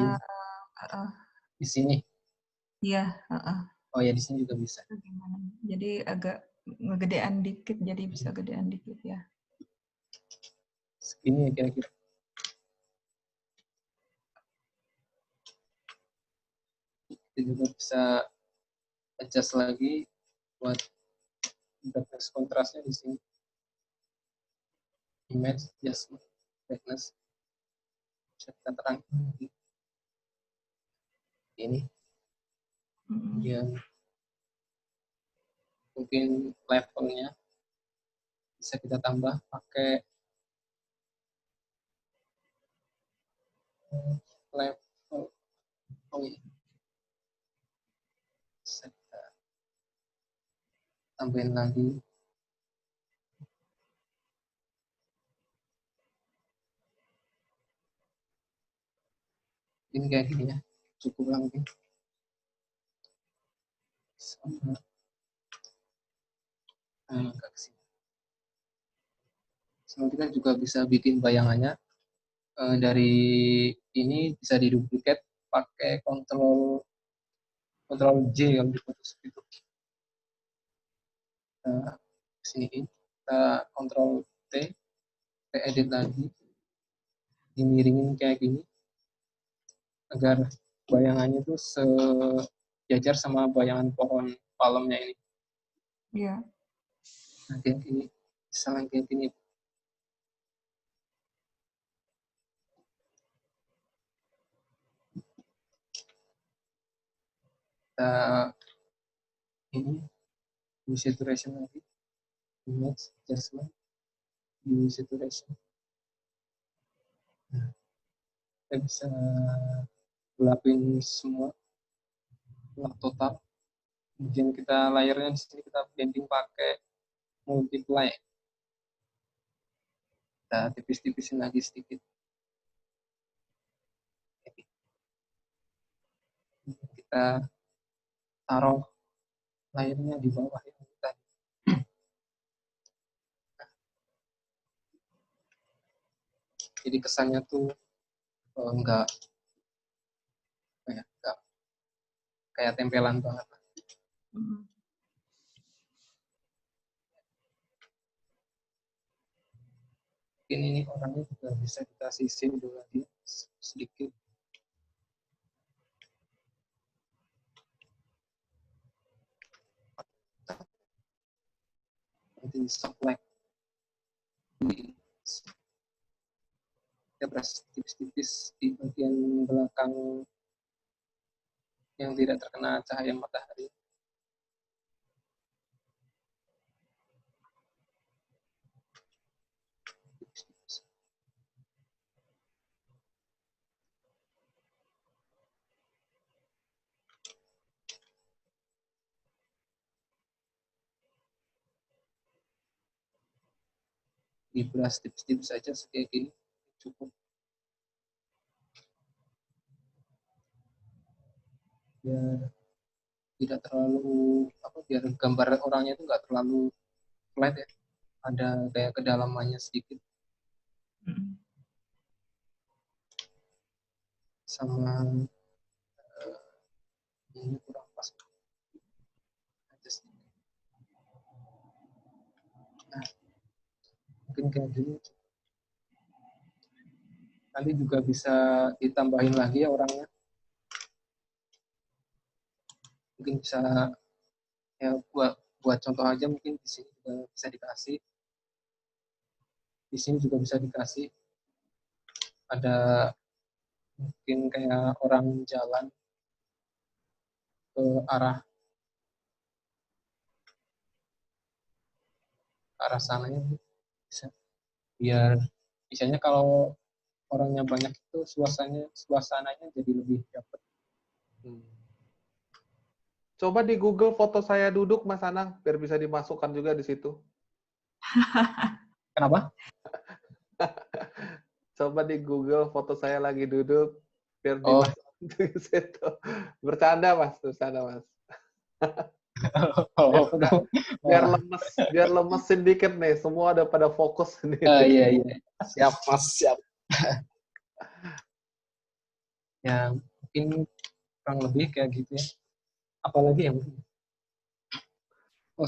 sini. Iya. Oh ya, di sini juga bisa. Jadi agak ngegedean dikit, jadi bisa gedean dikit ya. Segini ya kira-kira. Kita juga bisa adjust lagi buat brightness kontrasnya di sini. Image adjustment brightness. Bisa kita terangkan lagi. Ini. Kemudian mungkin levelnya bisa kita tambah pakai level. Oh iya. Bisa kita tambahin lagi. Ini kayak gini ya, cukup lah mungkin. Sama agak kesini. So, kita juga bisa bikin bayangannya dari ini bisa diduplikat pakai Ctrl J yang diputus gitu. Sini kita Ctrl T, saya edit lagi, dimiringin kayak gini, agar bayangannya tuh sejajar sama bayangan pohon palemnya ini. Iya. Nah, kayak gini, misalnya kayak gini. Kita ini di saturation lagi, image adjustment, di saturation. Nah, kita bisa gelapin semua, gelap total. Kemudian kita layernya di sini kita blending pakai multiply. Kita tipis-tipisin lagi sedikit. Kita taruh layernya di bawah yang tadi. Jadi kesannya tuh enggak kayak tempelan banget. Mungkin ini orangnya juga bisa kita sisir dulu lagi sedikit. Nanti select kita press tipis-tipis di bagian belakang yang tidak terkena cahaya matahari. Dibras tipis-tipis saja kayak gini cukup. Biar tidak terlalu biar gambar orangnya itu nggak terlalu flat ya, ada kayak kedalamannya sedikit. Sama ini kurang pas. Nah, mungkin kayak gini. Nanti juga bisa ditambahin lagi ya orangnya. Mungkin bisa ya buat contoh aja, mungkin di sini juga bisa dikasih. Di sini juga bisa dikasih ada mungkin kayak orang jalan ke arah sananya bisa. Biar misalnya kalau orangnya banyak itu suasananya jadi lebih dapat. Coba di Google foto saya duduk, Mas Anang, biar bisa dimasukkan juga di situ. Kenapa? Coba di Google foto saya lagi duduk, biar dimasukkan di situ. Bercanda, Mas. Bercanda, Mas. Biar lemes sedikit nih. Semua ada pada fokus nih. Iya. Siap, Mas. Siap. Ya, mungkin kurang lebih kayak gitu ya. Apalagi yang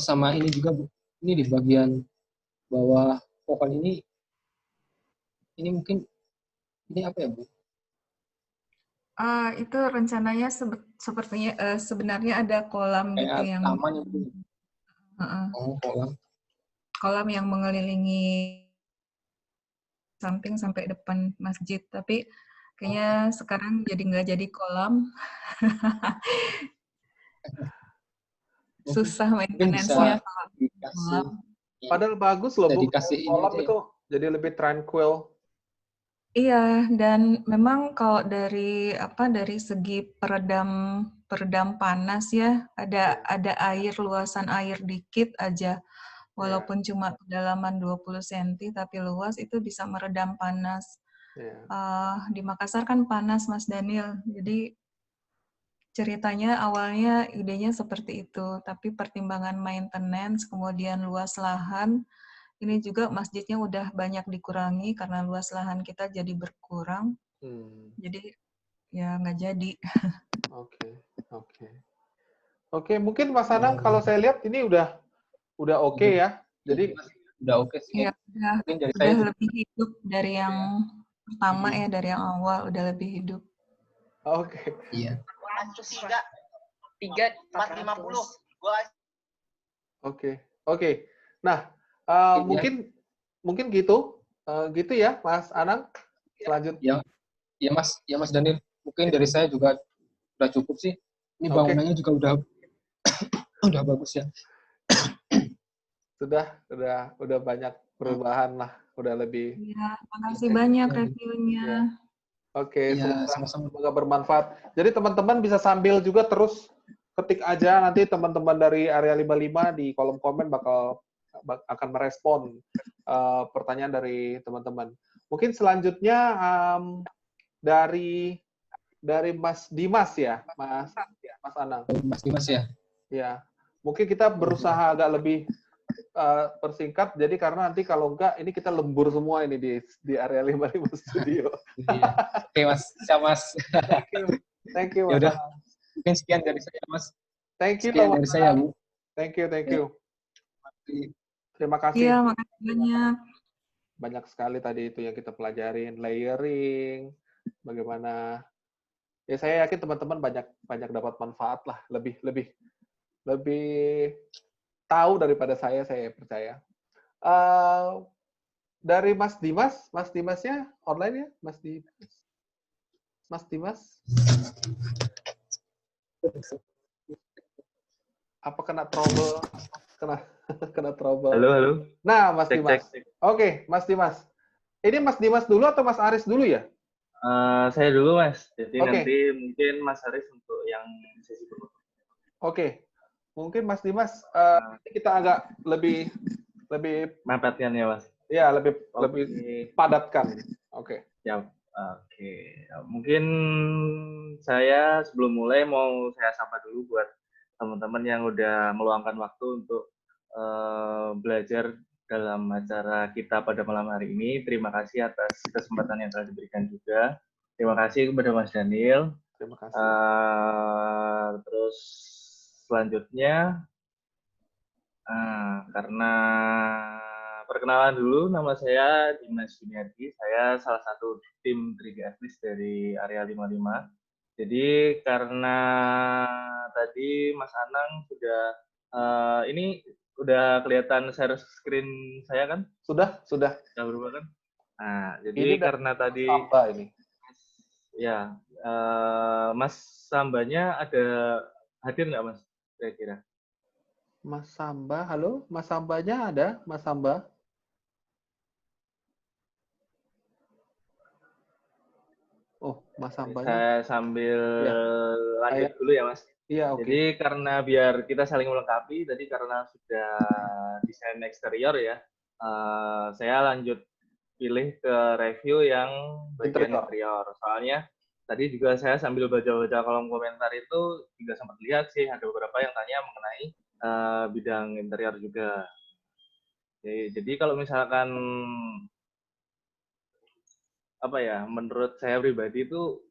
sama ini juga Bu. Ini di bagian bawah pohon ini mungkin ini apa ya Bu? Itu rencananya sepertinya sebenarnya ada kolam kayak gitu yang taman ya Bu. Kolam. Kolam yang mengelilingi samping sampai depan masjid, tapi kayaknya sekarang jadi nggak jadi kolam. Susah maintenance-nya kalau kolam. Padahal bagus loh, Bu. Kolam itu jadi lebih tranquil. Iya, dan memang kalau dari segi peredam panas ya, ada luasan air dikit aja. Walaupun cuma kedalaman 20 cm tapi luas, itu bisa meredam panas. Di Makassar kan panas, Mas Daniel. Jadi ceritanya awalnya idenya seperti itu, tapi pertimbangan maintenance, kemudian luas lahan, ini juga masjidnya udah banyak dikurangi karena luas lahan kita jadi berkurang. Jadi ya nggak jadi. Oke, mungkin Mas Anang kalau saya lihat ini udah oke ya. Jadi udah oke sih. Ya, Mungkin dari udah saya juga. lebih hidup dari yang pertama ya, dari yang awal udah lebih hidup. Oke. Iya. 450. Oke. Nah, mungkin gitu. Gitu ya, Mas Anang. Selanjutnya. Ya Mas Daniel. Mungkin dari saya juga udah cukup sih. Ini Oke. bangunannya juga udah bagus ya. Udah banyak perubahan lah, udah lebih. Ya, makasih banyak Ya. reviewnya. Ya. Oke, Iya, sama-sama. semoga bermanfaat. Jadi teman-teman bisa sambil juga terus ketik aja, nanti teman-teman dari area 55 di kolom komen akan merespon pertanyaan dari teman-teman. Mungkin selanjutnya dari Mas Dimas ya, Mas Anang. Mas Dimas ya. Ya, mungkin kita berusaha agak lebih persingkat, jadi karena nanti kalau enggak, ini kita lembur semua ini di area 55 studio. Iya. Oke Mas, siap Mas. Thank you Mas. Yaudah. Mungkin sekian dari saya Mas. Thank you Sekian Mas. dari saya Bu. Thank you. Terima kasih. Iya, makasih banyak. Banyak sekali tadi itu yang kita pelajarin, layering, bagaimana. Ya saya yakin teman-teman banyak dapat manfaat lah, lebih tahu daripada saya percaya. Dari Mas Dimasnya online ya, Mas Dimas? Apa kena trouble? Kena trouble. Halo. Nah, Mas Cek. Dimas. Oke, Mas Dimas. Ini Mas Dimas dulu atau Mas Aris dulu ya? Saya dulu, Mas. Jadi Oke. nanti mungkin Mas Aris untuk yang sesi penutup. Oke. Mungkin Mas Dimas, kita agak lebih Mepetkan ya, Mas. ya lebih padatkan. Oke. Siap. Oke. Mungkin saya sebelum mulai mau saya sapa dulu buat teman-teman yang udah meluangkan waktu untuk belajar dalam acara kita pada malam hari ini. Terima kasih atas kesempatan yang telah diberikan juga. Terima kasih kepada Mas Daniel. Terima kasih. Terus selanjutnya, karena perkenalan dulu, nama saya Dimas Juniardi. Saya salah satu tim 3D Artist dari area 55. Jadi karena tadi Mas Anang sudah ini udah kelihatan share screen saya kan? Sudah. Sudah berubah kan? Nah, jadi Ini karena tadi Samba ini. ya Mas Sambanya ada hadir nggak Mas? Kira-kira. Mas Samba, halo? Mas Sambanya ada? Mas Samba? Oh, Mas Sambanya. Saya sambil lanjut dulu ya Mas. Iya, oke. Jadi karena biar kita saling melengkapi, tadi karena sudah desain eksterior ya, saya lanjut pilih ke review yang bagian interior. Soalnya tadi juga saya sambil baca-baca kolom komentar itu juga sempat lihat sih ada beberapa yang tanya mengenai bidang interior juga. Jadi kalau misalkan apa ya, menurut saya pribadi itu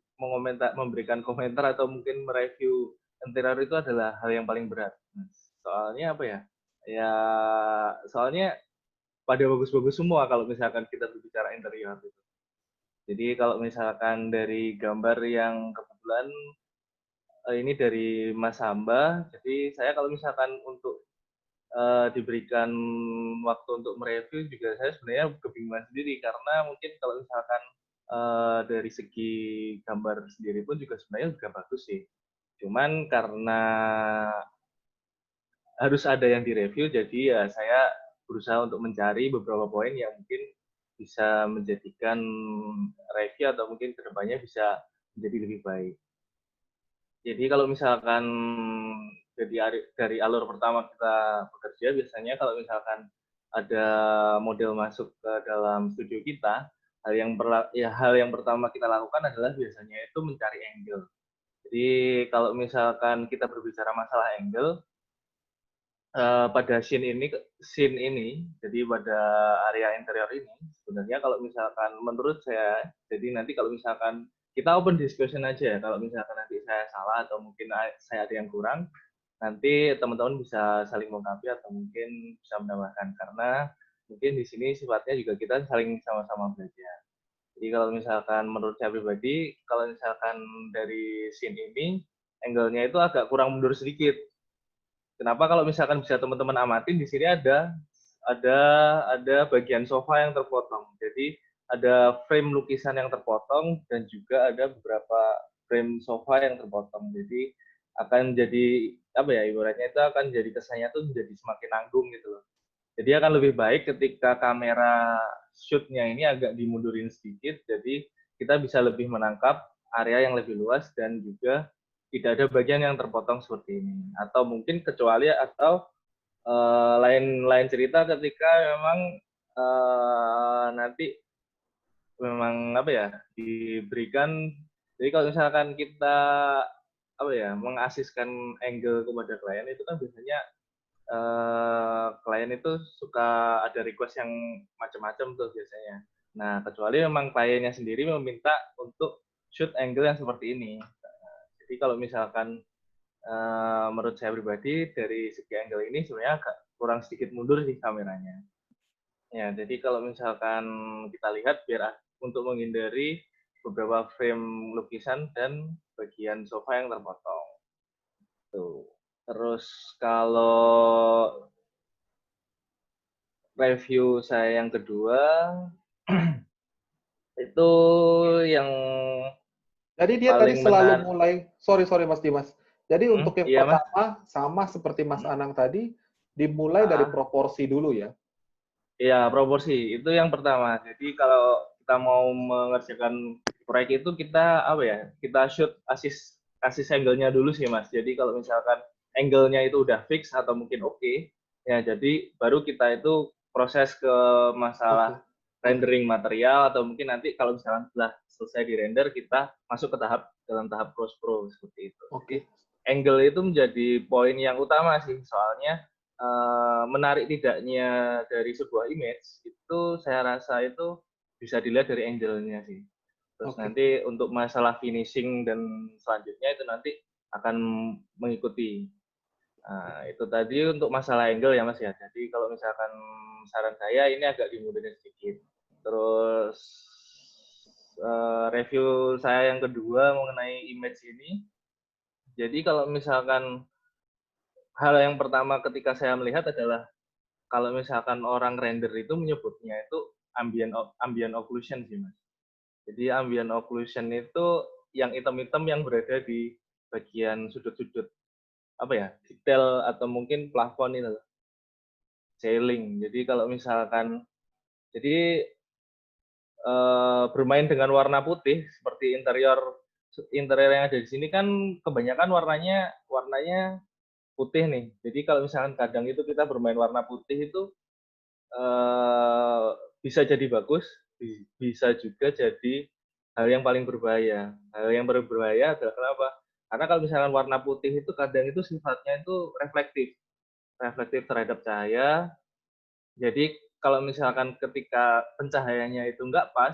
memberikan komentar atau mungkin mereview interior itu adalah hal yang paling berat. Soalnya apa ya? Ya soalnya pada bagus-bagus semua kalau misalkan kita berbicara interior gitu. Jadi kalau misalkan dari gambar yang kebetulan ini dari Mas Hamba, jadi saya kalau misalkan untuk diberikan waktu untuk mereview juga saya sebenarnya kebingungan sendiri karena mungkin kalau misalkan dari segi gambar sendiri pun juga sebenarnya juga bagus sih. Cuman karena harus ada yang direview, jadi ya saya berusaha untuk mencari beberapa poin yang mungkin bisa menjadikan review atau mungkin kedepannya bisa menjadi lebih baik. Jadi kalau misalkan dari alur pertama kita bekerja, biasanya kalau misalkan ada model masuk ke dalam studio kita, hal yang pertama kita lakukan adalah biasanya itu mencari angle. Jadi kalau misalkan kita berbicara masalah angle, pada scene ini, jadi pada area interior ini, sebenarnya kalau misalkan menurut saya, jadi nanti kalau misalkan kita open discussion aja, kalau misalkan nanti saya salah atau mungkin saya ada yang kurang, nanti teman-teman bisa saling melengkapi atau mungkin bisa menambahkan. Karena mungkin di sini sifatnya juga kita saling sama-sama belajar. Jadi kalau misalkan menurut saya pribadi, kalau misalkan dari scene ini, angle-nya itu agak kurang mundur sedikit. Kenapa? Kalau misalkan bisa teman-teman amatin, di sini ada bagian sofa yang terpotong. Jadi ada frame lukisan yang terpotong dan juga ada beberapa frame sofa yang terpotong. Jadi akan jadi apa ya, ibaratnya itu akan jadi kesannya tuh menjadi semakin nanggung gitu loh. Jadi akan lebih baik ketika kamera shoot-nya ini agak dimundurin sedikit, jadi kita bisa lebih menangkap area yang lebih luas dan juga tidak ada bagian yang terpotong seperti ini. Atau mungkin kecuali atau lain cerita ketika memang nanti memang apa ya diberikan. Jadi kalau misalkan kita apa ya mengasiskan angle kepada klien itu kan biasanya klien itu suka ada request yang macam-macam tuh biasanya. Nah, kecuali memang kliennya sendiri meminta untuk shoot angle yang seperti ini. Jadi kalau misalkan menurut saya pribadi dari segi angle ini sebenarnya agak kurang sedikit mundur sih kameranya. Ya, jadi kalau misalkan kita lihat biar untuk menghindari beberapa frame lukisan dan bagian sofa yang terpotong. Tuh. Terus kalau review saya yang kedua itu yang Jadi dia tadi paling selalu menarik. mulai, sorry Mas Dimas. Jadi untuk yang Iya Mas. pertama sama seperti Mas Anang tadi, dimulai dari proporsi dulu ya. Iya, proporsi itu yang pertama. Jadi kalau kita mau mengerjakan proyek itu kita apa ya? Kita shoot asis angle-nya dulu sih Mas. Jadi kalau misalkan angle-nya itu udah fix atau mungkin oke, ya jadi baru kita itu proses ke masalah rendering material atau mungkin nanti kalau misalkan setelah selesai di render kita masuk ke dalam tahap post pro seperti itu. Oke. Angle itu menjadi poin yang utama sih, soalnya menarik tidaknya dari sebuah image itu saya rasa itu bisa dilihat dari angle-nya sih. Terus nanti untuk masalah finishing dan selanjutnya itu nanti akan mengikuti. Nah, itu tadi untuk masalah angle ya Mas ya. Jadi kalau misalkan saran saya ini agak dimudahin sedikit. Terus review saya yang kedua mengenai image ini. Jadi kalau misalkan hal yang pertama ketika saya melihat adalah kalau misalkan orang render itu menyebutnya itu ambient occlusion sih Mas. Jadi ambient occlusion itu yang hitam-hitam yang berada di bagian sudut-sudut apa ya, detail atau mungkin plafon itu, ceiling. Jadi kalau misalkan bermain dengan warna putih seperti interior yang ada di sini kan kebanyakan warnanya putih nih. Jadi kalau misalkan kadang itu kita bermain warna putih itu bisa jadi bagus, bisa juga jadi hal yang paling berbahaya. Hal yang berbahaya adalah kenapa? Karena kalau misalkan warna putih itu kadang itu sifatnya itu reflektif terhadap cahaya. Jadi kalau misalkan ketika pencahayaannya itu nggak pas,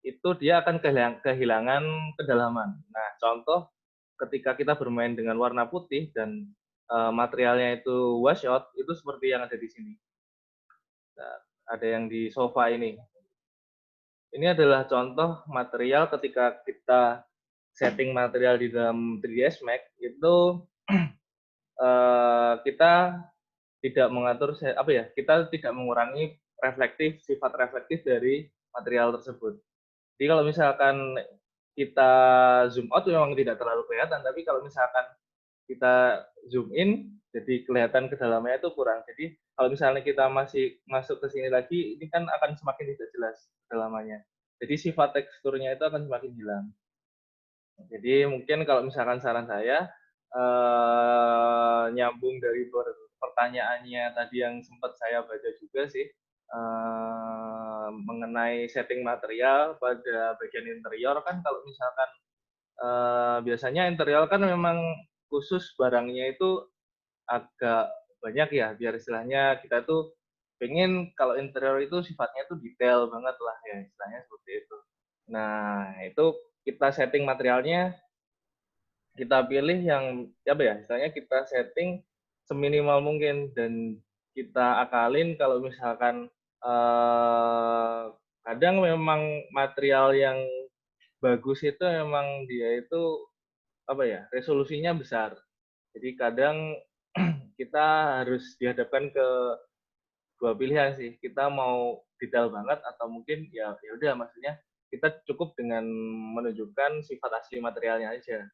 itu dia akan kehilangan kedalaman. Nah, contoh ketika kita bermain dengan warna putih dan materialnya itu washout, itu seperti yang ada di sini. Nah, ada yang di sofa ini. Ini adalah contoh material ketika kita setting material di dalam 3ds Max itu kita tidak mengatur apa ya, kita tidak mengurangi sifat reflektif dari material tersebut. Jadi kalau misalkan kita zoom out memang tidak terlalu kelihatan, tapi kalau misalkan kita zoom in jadi kelihatan kedalamannya itu kurang. Jadi kalau misalnya kita masih masuk ke sini lagi, ini kan akan semakin tidak jelas kedalamannya. Jadi sifat teksturnya itu akan semakin hilang. Jadi mungkin kalau misalkan saran saya nyambung dari pertanyaannya tadi yang sempat saya baca juga sih mengenai setting material pada bagian interior kan kalau misalkan biasanya interior kan memang khusus barangnya itu agak banyak ya biar istilahnya kita tuh pengen kalau interior itu sifatnya tuh detail banget lah ya istilahnya seperti itu. Nah itu kita setting materialnya kita pilih yang apa ya istilahnya kita setting seminimal mungkin dan kita akalin kalau misalkan kadang memang material yang bagus itu memang dia itu apa ya, resolusinya besar. Jadi kadang kita harus dihadapkan ke dua pilihan sih. Kita mau detail banget atau mungkin ya udah, maksudnya kita cukup dengan menunjukkan sifat asli materialnya aja.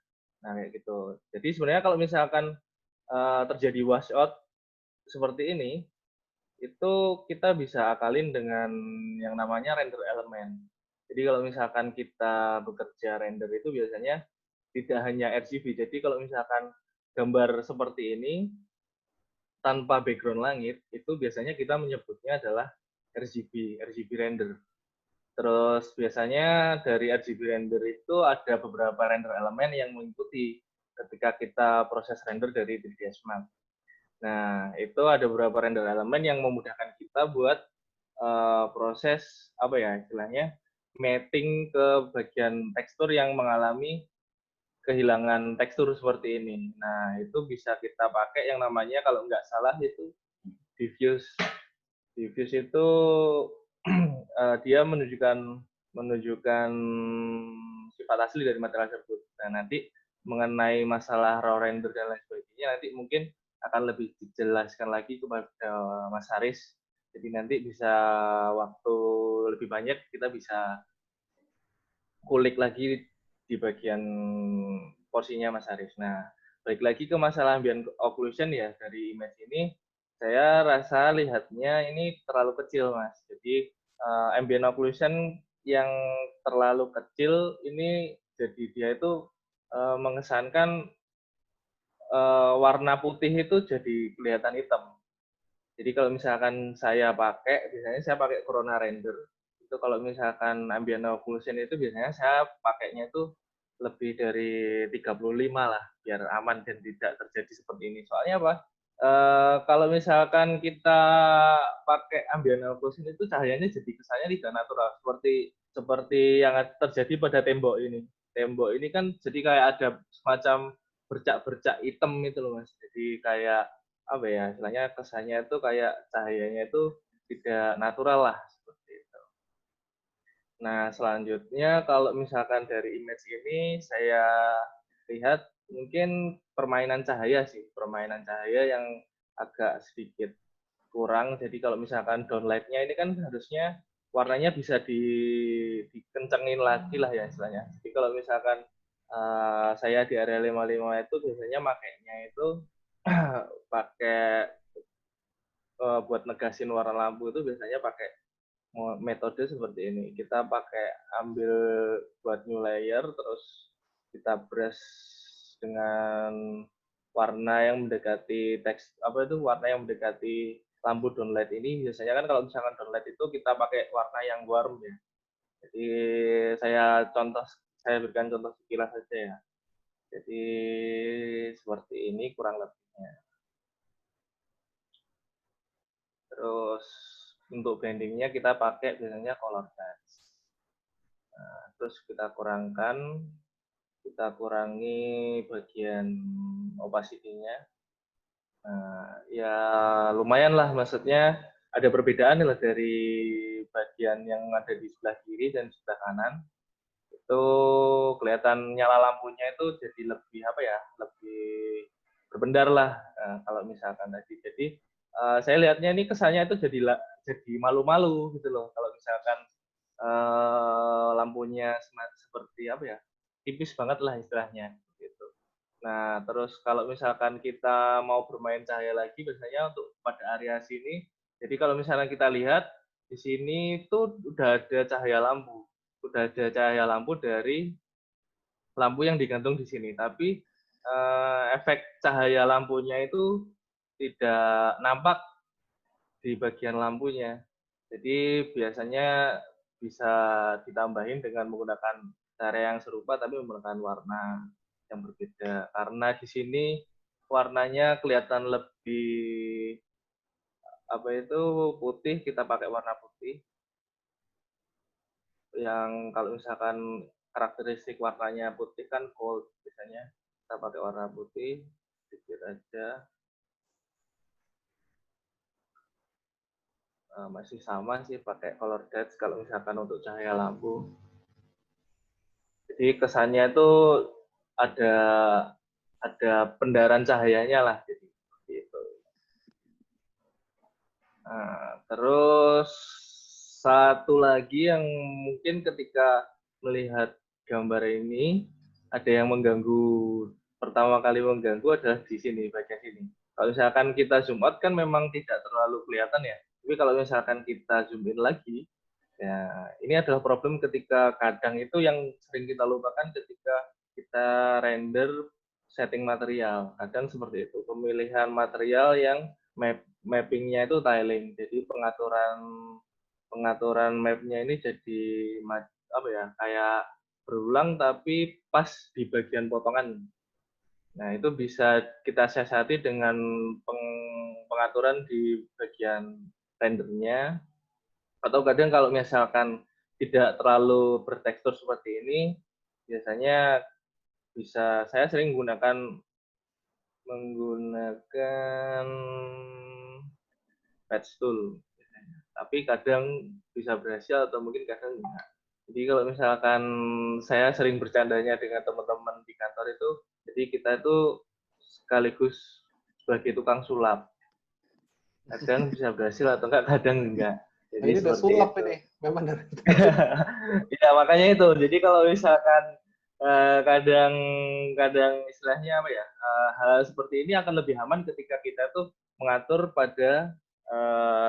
Nah, kayak gitu. Jadi sebenarnya kalau misalkan terjadi washout seperti ini, itu kita bisa akalin dengan yang namanya render element. Jadi kalau misalkan kita bekerja render itu biasanya tidak hanya RGB. Jadi kalau misalkan gambar seperti ini tanpa background langit, itu biasanya kita menyebutnya adalah RGB render. Terus biasanya dari RGB render itu ada beberapa render elemen yang mengikuti ketika kita proses render dari 3ds Max. Nah, itu ada beberapa render elemen yang memudahkan kita buat proses apa ya istilahnya mapping ke bagian tekstur yang mengalami kehilangan tekstur seperti ini. Nah, itu bisa kita pakai yang namanya kalau nggak salah itu diffuse. Diffuse itu dia menunjukkan sifat asli dari material tersebut. Nah, nanti mengenai masalah raw render dan lain sebagainya nanti mungkin akan lebih dijelaskan lagi kepada Mas Haris. Jadi nanti bisa waktu lebih banyak kita bisa kulik lagi di bagian porsinya Mas Haris. Nah, balik lagi ke masalah ambient occlusion ya, dari image ini saya rasa lihatnya ini terlalu kecil, Mas. Jadi ambient occlusion yang terlalu kecil ini jadi dia itu mengesankan warna putih itu jadi kelihatan hitam. Jadi kalau misalkan saya pakai, biasanya saya pakai Corona Render. Itu kalau misalkan ambient occlusion itu biasanya saya pakainya itu lebih dari 35 lah, biar aman dan tidak terjadi seperti ini. Soalnya apa? Kalau misalkan kita pakai ambient occlusion itu cahayanya jadi kesannya tidak natural, seperti yang terjadi pada tembok ini. Tembok ini kan jadi kayak ada semacam bercak-bercak hitam itu loh, Mas. Jadi kayak apa ya, istilahnya kesannya itu kayak cahayanya itu tidak natural lah, seperti itu. Nah, selanjutnya kalau misalkan dari image ini saya lihat mungkin permainan cahaya sih, permainan cahaya yang agak sedikit kurang. Jadi kalau misalkan downlight-nya ini kan harusnya warnanya bisa dikencengin lagi lah ya istilahnya. Jadi kalau misalkan saya di area 55 itu biasanya makainya itu pakai buat negasin warna lampu itu biasanya pakai metode seperti ini. Kita pakai ambil buat new layer, terus kita brush dengan warna yang mendekati teks apa itu warna yang mendekati lampu downlight ini. Biasanya kan kalau misalkan downlight itu kita pakai warna yang warm ya. Jadi saya berikan contoh sekilas saja ya. Jadi seperti ini kurang lebihnya. Terus untuk blendingnya kita pakai biasanya color touch. Nah, terus kita kurangi bagian opacity-nya. Nah, ya lumayan lah, maksudnya ada perbedaan lah dari bagian yang ada di sebelah kiri dan sebelah kanan. Itu kelihatan nyala lampunya itu jadi lebih apa ya, lebih berbendar lah kalau misalkan tadi. Jadi saya lihatnya ini kesannya itu jadi malu-malu gitu loh kalau misalkan lampunya seperti apa ya, tipis banget lah istilahnya gitu. Nah, terus kalau misalkan kita mau bermain cahaya lagi biasanya untuk pada area sini, jadi kalau misalnya kita lihat di sini tuh udah ada cahaya lampu dari lampu yang digantung di sini, tapi efek cahaya lampunya itu tidak nampak di bagian lampunya. Jadi biasanya bisa ditambahin dengan menggunakan cara yang serupa tapi menggunakan warna yang berbeda. Karena di sini warnanya kelihatan lebih apa itu putih, kita pakai warna putih. Yang kalau misalkan karakteristik warnanya putih kan gold biasanya, kita pakai warna putih sedikit aja. masih sama sih pakai color depth kalau misalkan untuk cahaya lampu. Jadi kesannya itu ada pendaran cahayanya lah, jadi gitu. Nah, terus satu lagi yang mungkin ketika melihat gambar ini ada yang mengganggu, pertama kali mengganggu adalah di sini, bagian sini. Kalau misalkan kita zoom out kan memang tidak terlalu kelihatan ya. Tapi kalau misalkan kita zoom in lagi, ya ini adalah problem ketika kadang itu yang sering kita lupakan ketika kita render setting material. Kadang seperti itu, pemilihan material yang mappingnya itu tiling. Jadi pengaturan mapnya ini jadi apa ya, kayak berulang tapi pas di bagian potongan. Nah, itu bisa kita siasati dengan pengaturan di bagian rendernya. Atau kadang kalau misalkan tidak terlalu bertekstur seperti ini, biasanya saya sering menggunakan patch tool. Tapi kadang bisa berhasil atau mungkin kadang enggak. Jadi kalau misalkan saya sering bercandanya dengan teman-teman di kantor itu, jadi kita itu sekaligus sebagai tukang sulap. Kadang bisa berhasil atau enggak, kadang enggak. Jadi Nah, ini udah sulap itu. ini, memang dari Ya makanya itu. Jadi kalau misalkan kadang istilahnya apa ya, hal seperti ini akan lebih aman ketika kita tuh mengatur pada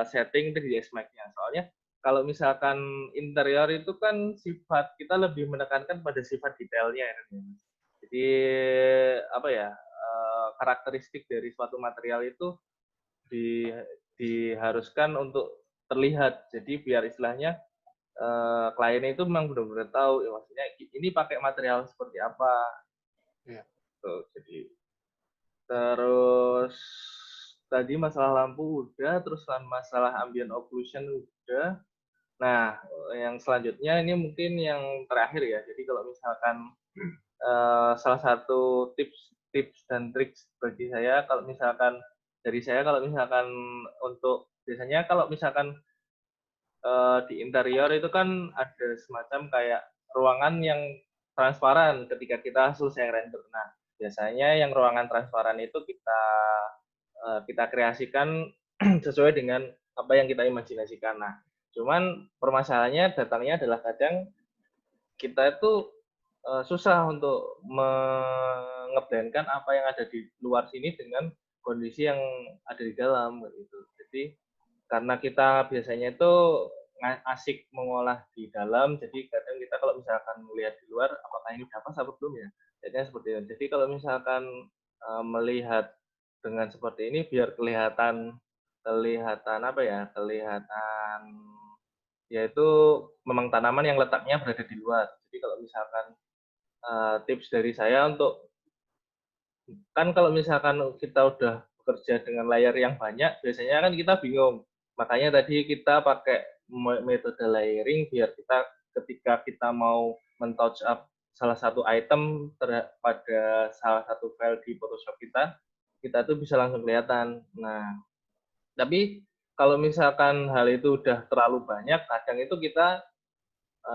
setting 3ds Max-nya. Soalnya kalau misalkan interior itu kan sifat kita lebih menekankan pada sifat detailnya ya. Jadi apa ya, karakteristik dari suatu material itu diharuskan untuk terlihat. Jadi biar istilahnya klien itu memang benar-benar tahu, ya, maksudnya ini pakai material seperti apa. Iya. Tuh, jadi terus tadi masalah lampu udah, terus masalah ambient occlusion udah. Nah, yang selanjutnya ini mungkin yang terakhir ya. Jadi kalau misalkan salah satu tips dan trik bagi saya, kalau misalkan untuk biasanya kalau misalkan di interior itu kan ada semacam kayak ruangan yang transparan ketika kita selesai render. Nah, biasanya yang ruangan transparan itu kita kreasikan sesuai dengan apa yang kita imajinasikan. Nah, cuman permasalahannya datangnya adalah kadang kita itu susah untuk mengeblendkan apa yang ada di luar sini dengan kondisi yang ada di dalam gitu. Jadi karena kita biasanya itu asik mengolah di dalam, jadi kadang kita kalau misalkan melihat di luar apakah ini udah pas apa belum ya, jadinya seperti itu. Jadi kalau misalkan melihat dengan seperti ini biar kelihatan apa ya, kelihatan yaitu memang tanaman yang letaknya berada di luar. Jadi kalau misalkan tips dari saya untuk, kan kalau misalkan kita udah bekerja dengan layar yang banyak, biasanya kan kita bingung. Makanya tadi kita pakai metode layering biar kita ketika kita mau men-touch up salah satu item pada salah satu file di Photoshop kita tuh bisa langsung kelihatan. Nah, tapi kalau misalkan hal itu udah terlalu banyak, kadang itu kita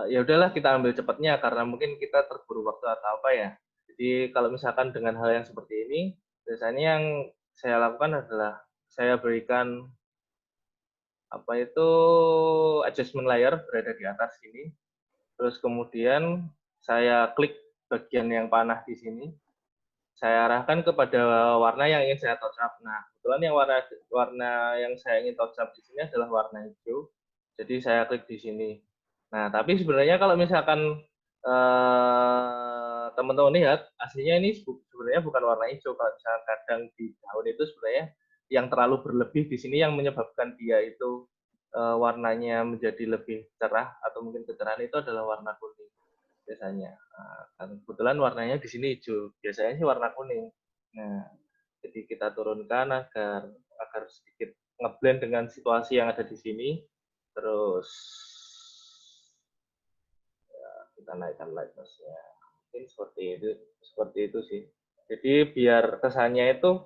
ya udahlah kita ambil cepatnya karena mungkin kita terburu waktu atau apa ya. Jadi kalau misalkan dengan hal yang seperti ini, biasanya yang saya lakukan adalah saya berikan apa itu adjustment layer berada di atas sini. Terus kemudian saya klik bagian yang panah di sini. Saya arahkan kepada warna yang ingin saya touch up. Nah, kebetulan yang warna yang saya ingin touch up di sini adalah warna hijau. Jadi saya klik di sini. Nah, tapi sebenarnya kalau misalkan teman-teman lihat, aslinya ini sebenarnya bukan warna hijau. Kalau misalkan kadang di daun itu sebenarnya yang terlalu berlebih di sini yang menyebabkan dia itu warnanya menjadi lebih cerah atau mungkin kecerahan itu adalah warna kuning biasanya. Nah, kebetulan warnanya di sini hijau. Biasanya sih warna kuning. Nah, jadi kita turunkan agar sedikit ngeblend dengan situasi yang ada di sini. Terus ya, kita naikkan lightness-nya. Mungkin seperti itu sih. Jadi biar kesannya itu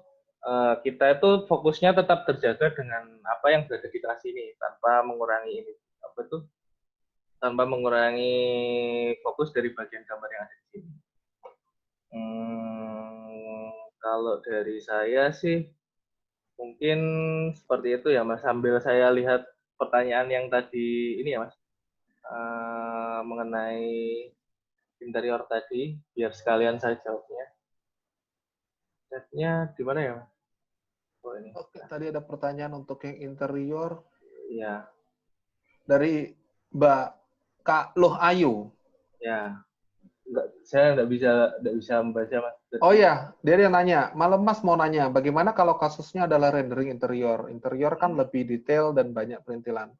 kita itu fokusnya tetap terjaga dengan apa yang berada di kelas ini tanpa mengurangi ini apa itu tanpa mengurangi fokus dari bagian gambar yang ada di sini. Kalau dari saya sih mungkin seperti itu ya Mas. Sambil saya lihat pertanyaan yang tadi ini ya Mas, mengenai interior tadi, biar sekalian saya jawabnya. Chatnya di mana ya Mas? Oh, ini. Oke, tadi ada pertanyaan untuk yang interior. Ya. Dari Mbak Kak Loh Ayu. Ya. Saya nggak bisa membaca Mas. Oh ya, dia yang nanya. Malam Mas mau nanya, bagaimana kalau kasusnya adalah rendering interior? Interior kan lebih detail dan banyak perintilan.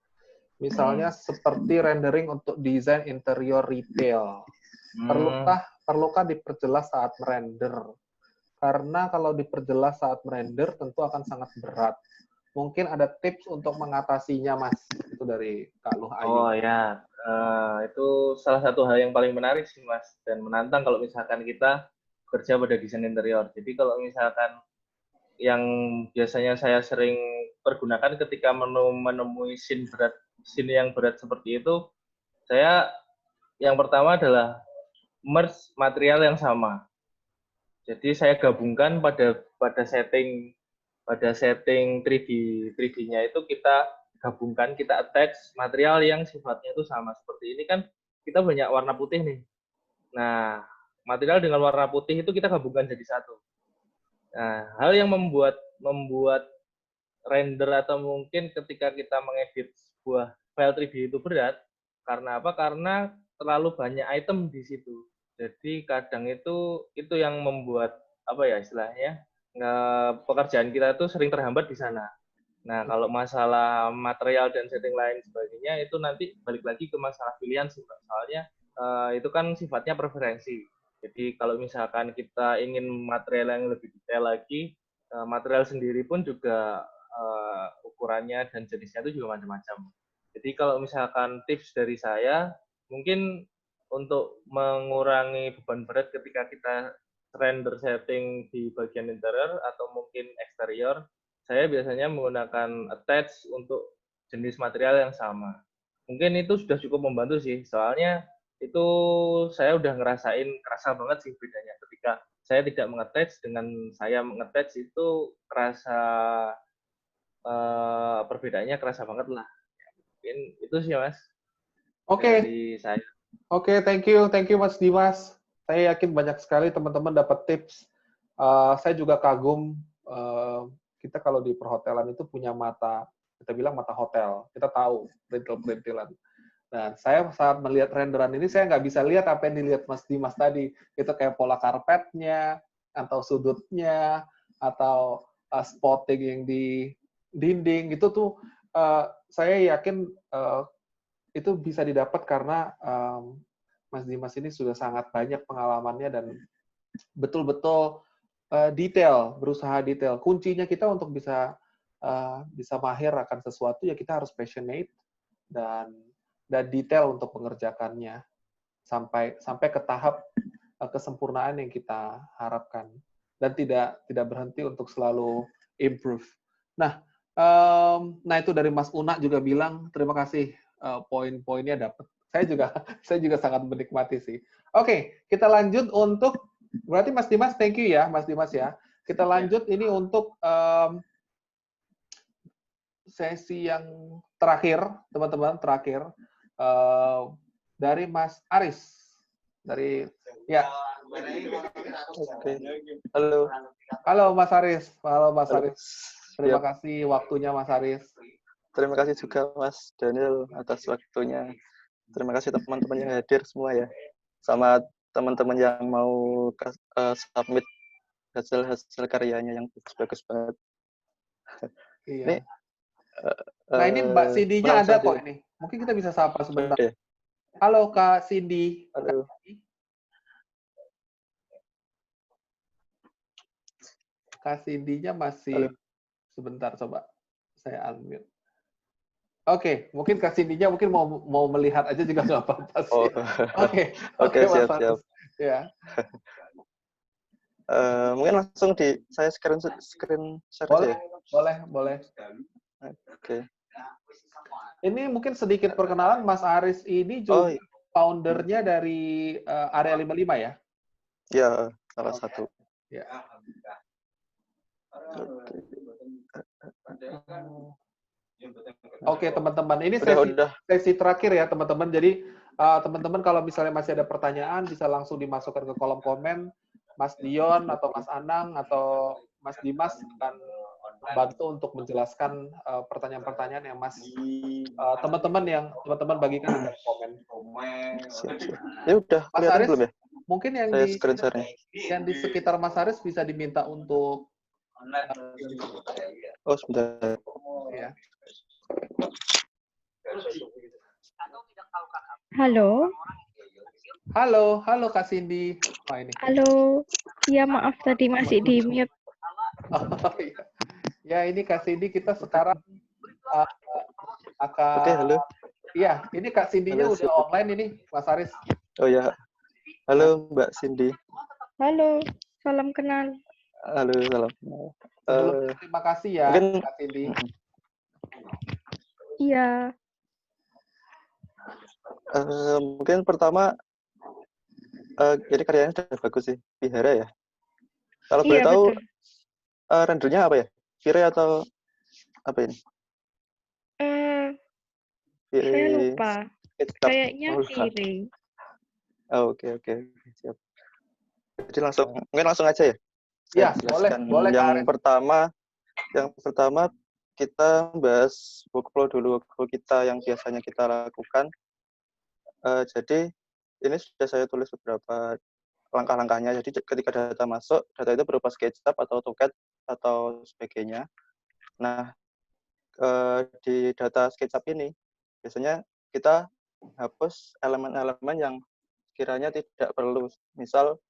Misalnya seperti rendering untuk desain interior retail. Perlukah diperjelas saat merender? Karena kalau diperjelas saat merender tentu akan sangat berat. Mungkin ada tips untuk mengatasinya, Mas. Itu dari Kak Luh Ayu. Oh ya, itu salah satu hal yang paling menarik sih, Mas. Dan menantang kalau misalkan kita kerja pada desain interior. Jadi kalau misalkan yang biasanya saya sering pergunakan ketika menemui scene yang berat seperti itu, saya yang pertama adalah merge material yang sama. Jadi saya gabungkan pada setting 3D-nya itu kita gabungkan, kita attach material yang sifatnya itu sama. Seperti ini kan kita banyak warna putih nih. Nah, material dengan warna putih itu kita gabungkan jadi satu. Nah, hal yang membuat render atau mungkin ketika kita mengedit sebuah file 3D itu berat, karena apa? Karena terlalu banyak item di situ. Jadi kadang itu yang membuat apa ya istilahnya pekerjaan kita itu sering terhambat di sana. Nah kalau masalah material dan setting lain sebagainya itu nanti balik lagi ke masalah pilihan sih, soalnya itu kan sifatnya preferensi. Jadi kalau misalkan kita ingin material yang lebih detail lagi, material sendiri pun juga ukurannya dan jenisnya itu juga macam-macam. Jadi kalau misalkan tips dari saya mungkin untuk mengurangi beban berat ketika kita render setting di bagian interior atau mungkin eksterior, saya biasanya menggunakan attach untuk jenis material yang sama. Mungkin itu sudah cukup membantu sih, soalnya itu saya udah ngerasain kerasa banget sih bedanya ketika saya tidak mengattach dengan saya mengattach itu kerasa perbedaannya kerasa banget lah. Mungkin itu sih Mas. Oke. Dari saya. Oke, thank you Mas Dimas. Saya yakin banyak sekali teman-teman dapat tips. Saya juga kagum, kita kalau di perhotelan itu punya mata, kita bilang mata hotel. Kita tahu perintil-perintilan. Dan saya saat melihat renderan ini, saya nggak bisa lihat apa yang dilihat Mas Dimas tadi. Itu kayak pola karpetnya, atau sudutnya, atau spotting yang di dinding. Itu tuh saya yakin itu bisa didapat karena Mas Dimas ini sudah sangat banyak pengalamannya dan betul-betul detail, berusaha detail. Kuncinya kita untuk bisa mahir akan sesuatu ya kita harus passionate dan detail untuk mengerjakannya sampai ke tahap kesempurnaan yang kita harapkan dan tidak berhenti untuk selalu improve. Nah itu dari Mas Una juga bilang terima kasih. Poin-poinnya dapat. Saya juga sangat menikmati sih. Oke, kita lanjut untuk berarti Mas Dimas, thank you ya Mas Dimas ya. Kita lanjut ini untuk sesi yang terakhir, teman-teman, dari Mas Aris. Dari ya. Oke. Halo. Halo Mas Aris. Halo Mas Aris. Terima kasih waktunya Mas Aris. Terima kasih juga Mas Daniel atas waktunya. Terima kasih teman-teman yang hadir semua ya. Sama teman-teman yang mau submit hasil karyanya yang bagus banget. Iya. Ini, nah ini Mbak Cindy-nya ada kok ini. Mungkin kita bisa sapa sebentar. Okay. Halo Kak Cindy. Halo. Kak Cindy-nya masih. Halo. Sebentar coba saya unmute. Oke, mungkin Kak Cindy-nya mungkin mau melihat aja juga nggak apa-apa sih. Oke, siap. Ya. Mungkin langsung saya screen share aja Boleh, ya. boleh. Oke. Ini mungkin sedikit perkenalan, Mas Aris ini juga foundernya dari Area 55 ya? Ya, salah satu. Ya. Oke, teman-teman. Ini sesi terakhir ya, teman-teman. Jadi, teman-teman kalau misalnya masih ada pertanyaan, bisa langsung dimasukkan ke kolom komen. Mas Dion atau Mas Anang atau Mas Dimas akan membantu untuk menjelaskan pertanyaan-pertanyaan yang teman-teman bagikan di kolom komen. Ya udah, Mas kelihatan Aris, belum ya? mungkin yang di sekitar Mas Aris bisa diminta untuk sebentar. Ya. Halo Kak Cindy. Ini. Halo. Ya maaf tadi masih di mute. Ya ini Kak Cindy, kita sekarang akan. Oke, halo. Iya, ini Kak Cindy-nya udah online ini, Mas Aris. Oh ya. Halo Mbak Cindy. Halo, salam kenal. Halo, salam. Terima kasih ya, mungkin, Kak Cindy. Iya. Mungkin pertama, jadi karyanya sudah bagus sih, Vihara ya. Kalau boleh tahu, rendernya apa ya? Vire atau apa ini? Saya lupa. Kayaknya Vire. Oke. Siap. Jadi mungkin langsung aja ya? Iya, boleh. Yang pertama kita bahas workflow dulu, workflow kita yang biasanya kita lakukan. Jadi ini sudah saya tulis beberapa langkah-langkahnya. Jadi ketika data masuk, data itu berupa SketchUp atau AutoCAD atau sebagainya. Nah, di data SketchUp ini biasanya kita hapus elemen-elemen yang kiranya tidak perlu. Misal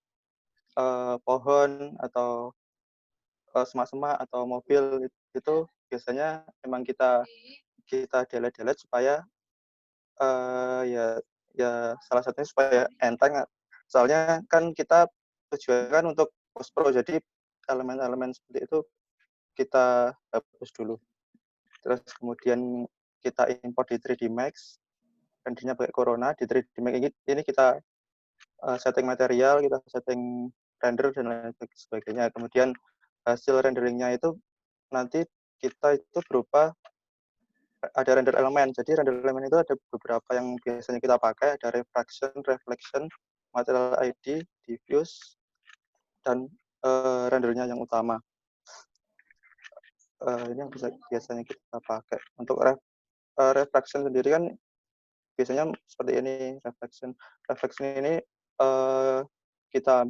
pohon atau semak-semak atau mobil itu biasanya memang kita delete supaya ya salah satunya supaya enteng. Soalnya kan kita tujuannya kan untuk post pro, jadi elemen-elemen seperti itu kita hapus dulu. Terus kemudian kita import di 3D Max, rendernya pakai Corona. Di 3D Max ini kita setting material, kita setting render dan lain sebagainya. Kemudian hasil renderingnya itu nanti kita itu berupa ada render elemen. Jadi render elemen itu ada beberapa yang biasanya kita pakai, ada reflection, material ID, diffuse, dan rendernya yang utama. Ini yang biasanya kita pakai. Untuk reflection sendiri kan biasanya seperti ini, reflection. Reflection ini kita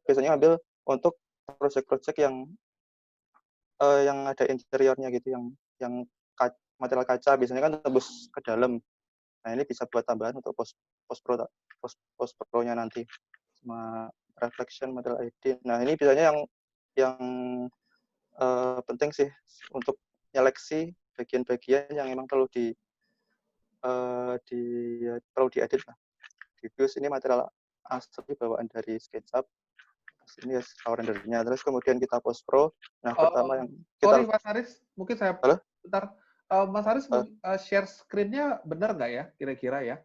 biasanya ambil untuk project-project yang ada interiornya gitu, yang material kaca biasanya kan tembus ke dalam. Nah, ini bisa buat tambahan untuk post pro-nya nanti sama reflection, material ID. Nah, ini biasanya yang penting sih untuk nyeleksi bagian-bagian yang memang perlu diedit lah. Diffuse ini material asli bawaan dari SketchUp. Ini power rendernya. Terus kemudian kita post pro. Nah, pertama yang kita... Sorry Mas Aris, mungkin saya bentar. Mas Aris, share screen-nya benar nggak ya, kira-kira ya?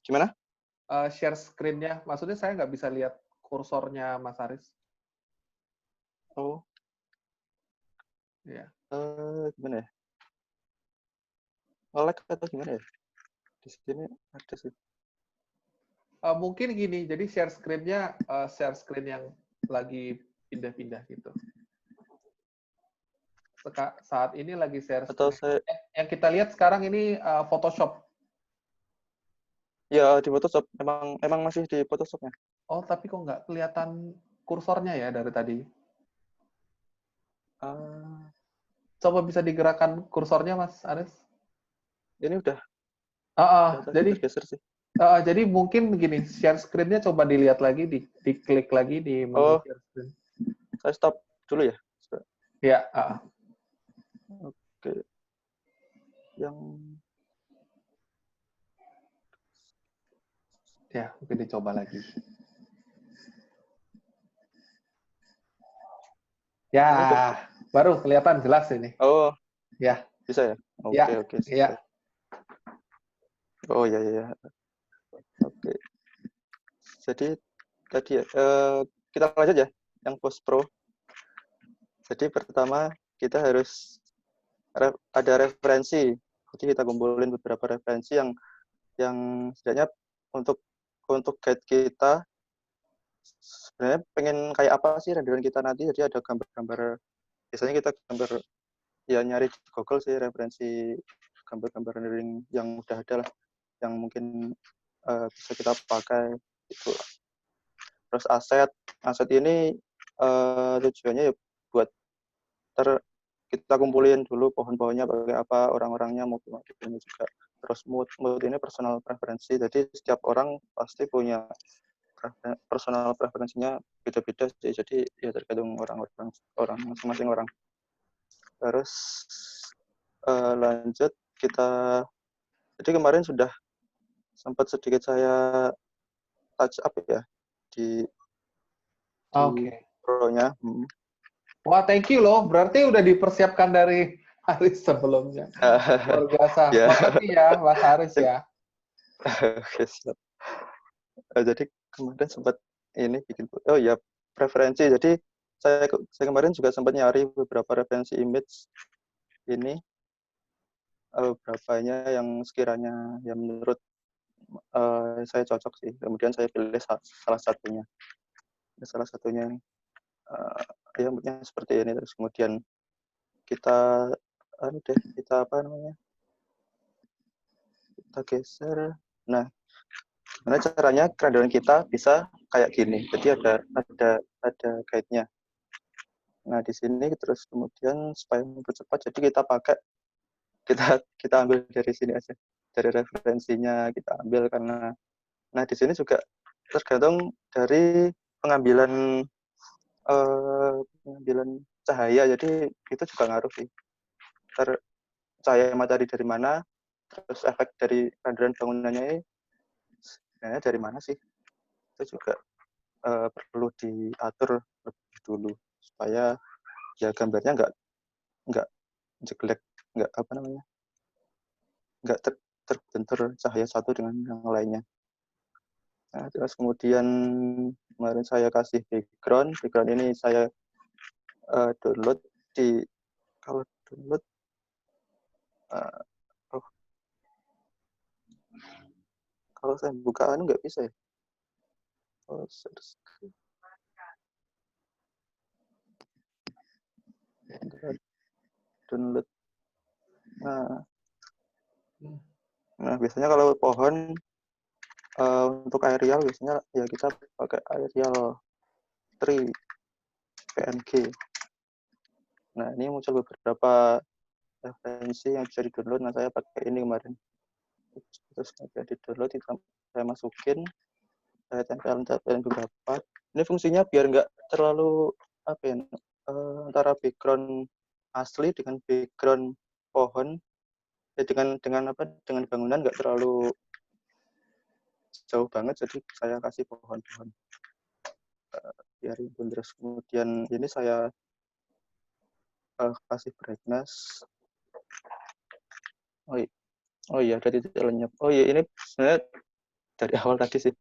Gimana? Share screen-nya, maksudnya saya nggak bisa lihat kursornya Mas Aris. Oh. Ya. Gimana ya? Lag atau gimana ya? Di sini ada sih. Mungkin gini, jadi share screen-nya share screen yang lagi pindah-pindah gitu. Saat ini lagi share screen. Yang kita lihat sekarang ini Photoshop. Ya, di Photoshop. Emang masih di Photoshop-nya. Oh, tapi kok nggak kelihatan kursornya ya dari tadi? Coba bisa digerakkan kursornya, Mas Aris? Ini udah. Jadi mungkin begini, share screen-nya coba dilihat lagi, diklik lagi di menu share screen. Saya stop dulu ya? Ya. Oke. Ya, mungkin dicoba lagi. Ya, baru kelihatan jelas ini. Oh, Ya. bisa ya? Oke, Ya, oke. ya. Oh, ya, ya. Oke. Jadi tadi ya, kita lanjut ya, yang post pro. Jadi pertama kita harus ada referensi. Jadi kita kumpulin beberapa referensi yang setidaknya untuk guide kita sebenarnya pengen kayak apa sih renderan kita nanti. Jadi ada gambar-gambar, biasanya kita gambar ya nyari di Google sih referensi gambar-gambar rendering yang udah ada lah, yang mungkin bisa kita pakai gitu. Terus aset ini tujuannya ya buat kita kumpulin dulu pohon-pohonnya pakai apa, orang-orangnya mobil-mobilnya juga. Terus mood ini personal preferensi, jadi setiap orang pasti punya personal preferensinya beda-beda sih, jadi ya tergantung orang masing-masing orang. Terus lanjut kita, jadi kemarin sudah sempat sedikit saya touch up ya di pro-nya. Wah, thank you loh. Berarti udah dipersiapkan dari hari sebelumnya. Luar biasa. Ya. Makasih ya, Mas Haris ya. Oke, siap. Jadi kemarin sempat ini bikin, oh ya, preferensi. Jadi saya kemarin juga sempat nyari beberapa referensi image ini, beberapanya yang sekiranya yang menurut saya cocok sih. Kemudian saya pilih salah satunya. Salah satunya ya seperti ini. Terus kemudian kita apa namanya? Kita geser. Nah, gimana caranya renderan kita bisa kayak gini. Jadi ada guide-nya. Nah, di sini terus kemudian supaya mempercepat, jadi kita ambil dari sini aja. Dari referensinya kita ambil karena di sini juga tergantung dari pengambilan cahaya. Jadi itu juga ngaruh sih. Cahaya matahari dari mana, terus efek dari renderan bangunannya ini sebenarnya dari mana sih? Itu juga perlu diatur lebih dulu supaya ya gambarnya nggak jelek, nggak terbentur cahaya satu dengan yang lainnya. Nah, terus kemudian kemarin saya kasih background ini saya download kalau download kalau saya bukaan nggak bisa ya. Download. Nah, biasanya kalau pohon untuk aerial biasanya ya kita pakai aerial tree PNG. Nah, ini muncul beberapa referensi yang bisa di-download. Nah, saya pakai ini kemarin. Terus kemudian di-download, saya masukin, saya tempelin beberapa. Ini fungsinya biar nggak terlalu antara background asli dengan background pohon, ya dengan bangunan nggak terlalu jauh banget. Jadi saya kasih pohon-pohon biar rimbun. Terus kemudian ini saya kasih brightness. Oh iya, ada titik lenyap. Oh iya, ini sebenarnya dari awal tadi sih.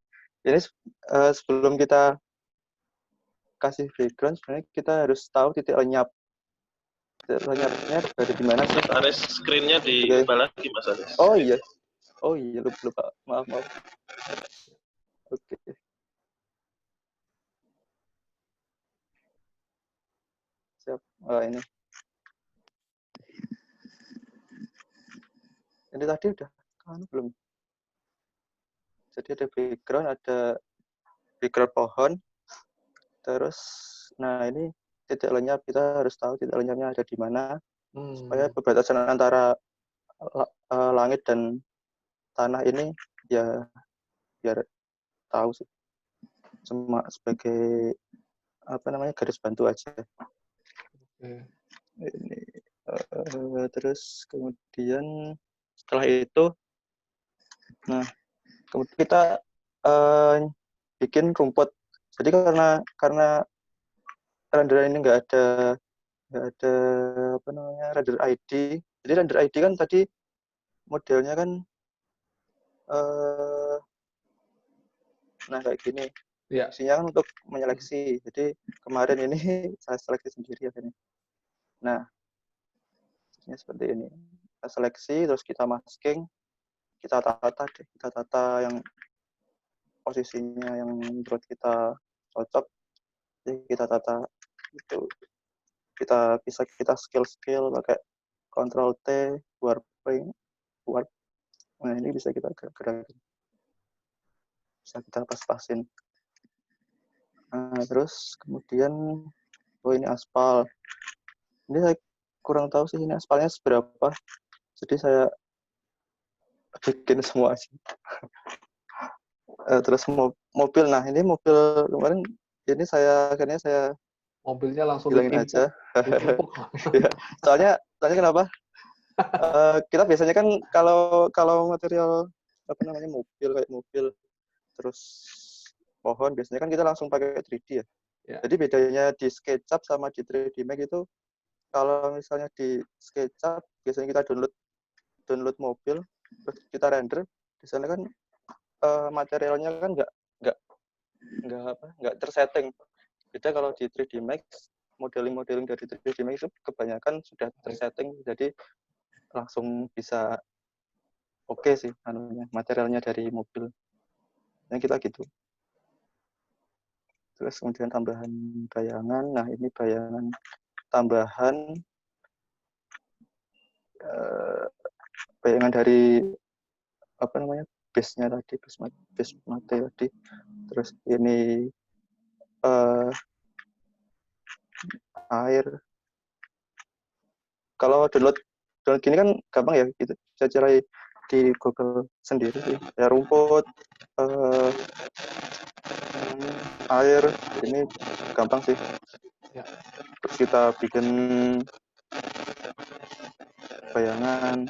Ini sebelum kita kasih background, sebenarnya kita harus tahu titik lenyap. Titik lenyapnya dari di mana sih? Aris, screen-nya diubah lagi, Mas Aris. Oh iya, lupa. Maaf. Oke. Siap. Ini tadi udah kan belum? Jadi ada background pohon. Terus, nah ini titik lenyap, kita harus tahu titik lenyapnya ada di mana, supaya perbatasan antara langit dan tanah ini ya biar tahu sih, cuma sebagai garis bantu aja. Ini terus kemudian setelah itu, nah kemudian kita bikin rumput. Jadi karena renderan ini nggak ada nggak ada apa namanya render ID. Jadi render ID kan tadi modelnya kan nah kayak gini. Ya. Fungsinya kan untuk menyeleksi. Jadi kemarin ini saya seleksi sendiri akhirnya. Nah, seperti ini. Kita seleksi, terus kita masking, kita tata yang posisinya yang menurut kita cocok. Jadi kita tata itu. Kita bisa kita skill pakai Ctrl T, warping, warp. Nah, ini bisa kita gerakin. Bisa kita pas-pasin. Nah, terus kemudian ini aspal. Ini saya kurang tahu sih ini aspalnya seberapa. Jadi saya bikin semua sih. Terus mobil. Nah, ini mobil kemarin ini akhirnya saya mobilnya langsung bilangin ditimpuk. aja. Ya, soalnya kenapa? Kita biasanya kan kalau material apa namanya mobil terus pohon biasanya kan kita langsung pakai 3D ya. Ya. Jadi bedanya di SketchUp sama di 3D Max itu kalau misalnya di SketchUp biasanya kita download mobil terus kita render, di sana kan materialnya kan nggak tersetting. Beda kalau di 3D Max, modeling dari 3D Max itu kebanyakan sudah tersetting, jadi langsung bisa oke sih materialnya dari mobil. Yang kita gitu. Terus kemudian tambahan bayangan. Nah, ini bayangan tambahan bayangan dari apa namanya base-nya tadi, base mate tadi. Terus ini air. Kalau download gini kan gampang ya, gitu. Saya cari di Google sendiri sih. Ya rumput, air, ini gampang sih. Ya. Terus kita bikin bayangan.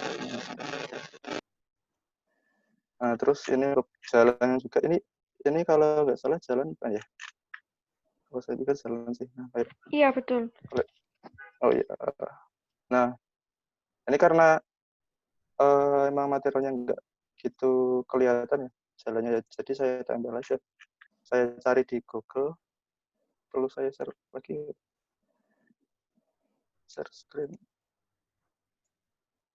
Nah, terus ini jalan juga. Ini kalau nggak salah jalan apa ya? Kalau saya pikir jalan sih. Nah, iya, betul. Oh iya. Nah, ini karena emang materialnya nggak gitu kelihatan ya jalannya. Jadi saya tambah aja. Saya cari di Google. Perlu saya share lagi. Share screen.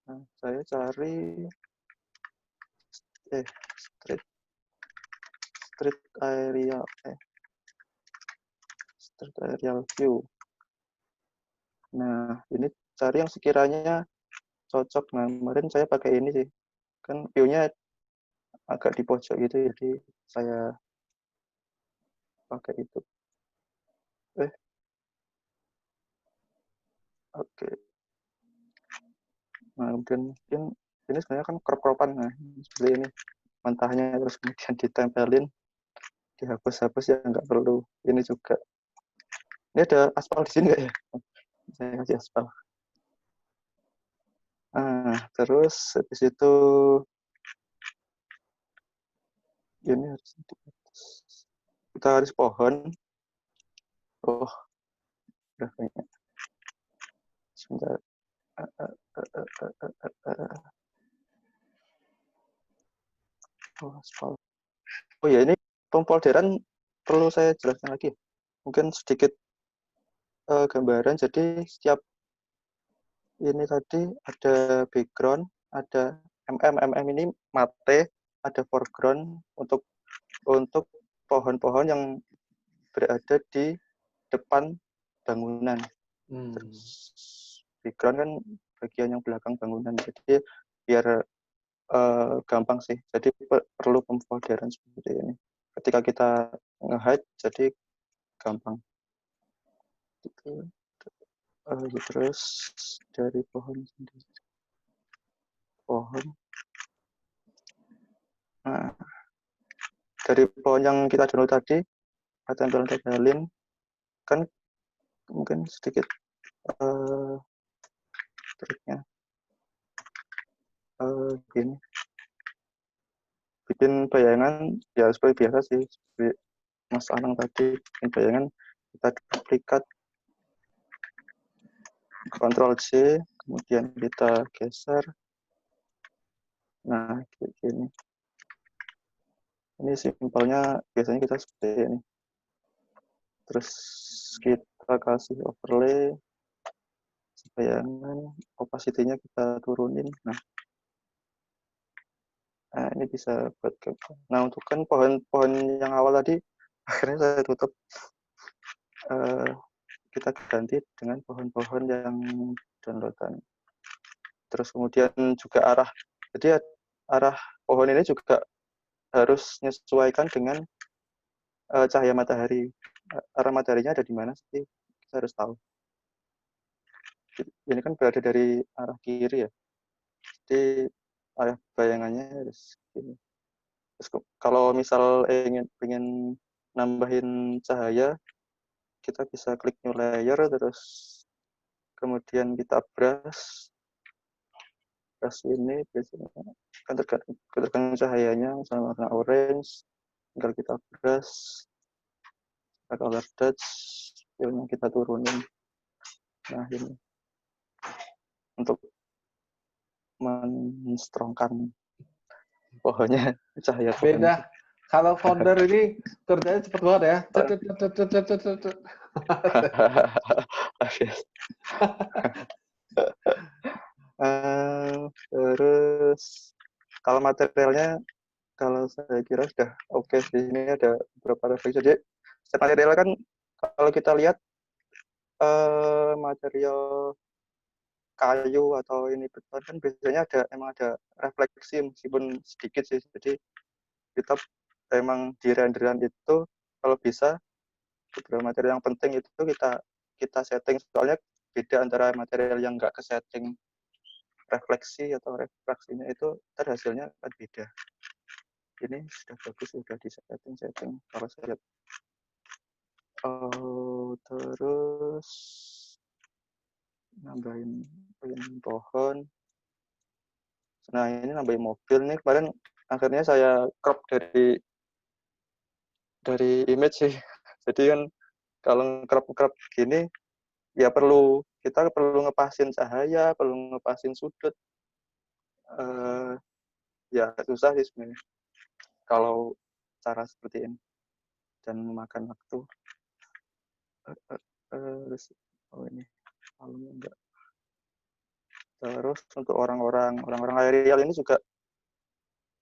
Nah, saya cari street area street aerial view. Nah, ini cari yang sekiranya cocok. Nah, kemarin saya pakai ini sih. Kan view-nya agak di pojok gitu, jadi saya pakai itu. Oke. Nah, kemudian mungkin ini sebenarnya kan crop-cropan. Nah, seperti ini. Mentahnya terus kemudian ditempelin, dihapus-hapus ya nggak perlu. Ini juga. Ini ada aspal di sini nggak ya? Saya kasih aspal. Nah, terus habis itu ini harus kita harus pohon. Oh, udah kayaknya. Sebentar. Oh, aspal. Oh ya, ini pemfolderan perlu saya jelaskan lagi. Mungkin sedikit gambaran. Jadi setiap ini tadi ada background, ada ini mate, ada foreground untuk pohon-pohon yang berada di depan bangunan. Terus background kan bagian yang belakang bangunan. Jadi biar gampang sih. Jadi perlu pemfolderan seperti ini. Ketika kita nge-hide, jadi gampang. Gitu. Terus dari pohon sendiri. Pohon. Nah, dari pohon yang kita download tadi, tempelin, kan mungkin sedikit triknya. Gini. Bikin bayangan, ya seperti biasa sih. Seperti Mas Anang tadi, bikin bayangan, kita duplikat. Ctrl C, kemudian kita geser. Nah, kayak gini. Ini simpelnya biasanya kita seperti ini. Terus kita kasih overlay, bayangan, opacity-nya kita turunin. Nah, ini bisa buat gambar. Nah, untuk kan pohon-pohon yang awal tadi, akhirnya saya tutup. Kita ganti dengan pohon-pohon yang downloadan. Terus kemudian juga jadi arah pohon ini juga harus menyesuaikan dengan cahaya matahari. Arah mataharinya ada di mana sih? Kita harus tahu. Ini kan berada dari arah kiri ya. Jadi arah bayangannya harus gini. Terus kalau misal ingin nambahin cahaya, kita bisa klik new layer, terus kemudian kita brush ini biasanya kan tergantung cahayanya, misalnya warna orange, tinggal kita brush, kita color dodge, yang kita turunin. Nah, ini untuk menstrongkan pohonnya cahaya pohon. Beda. Kalau founder ini kerjanya cepet banget ya. Terus kalau materialnya, kalau saya kira sudah oke. Di sini ada beberapa referensi. Jadi setiap material kan kalau kita lihat material kayu atau ini beton kan biasanya emang ada refleksi meskipun sedikit sih. Jadi kita emang di renderan itu kalau bisa beberapa material yang penting itu kita setting, soalnya beda antara material yang nggak ke setting refleksi atau refraksinya itu hasilnya akan beda. Ini sudah bagus, sudah di setting kalau saya lihat. Terus nambahin pohon. Nah, ini nambahin mobil nih. Kemarin akhirnya saya crop dari image sih. Jadi kan kalau crop gini ya kita perlu ngepasin cahaya, perlu ngepasin sudut. Ya susah sih sebenarnya kalau cara seperti ini dan memakan waktu. Ini kalau enggak. Terus untuk orang-orang aerial ini juga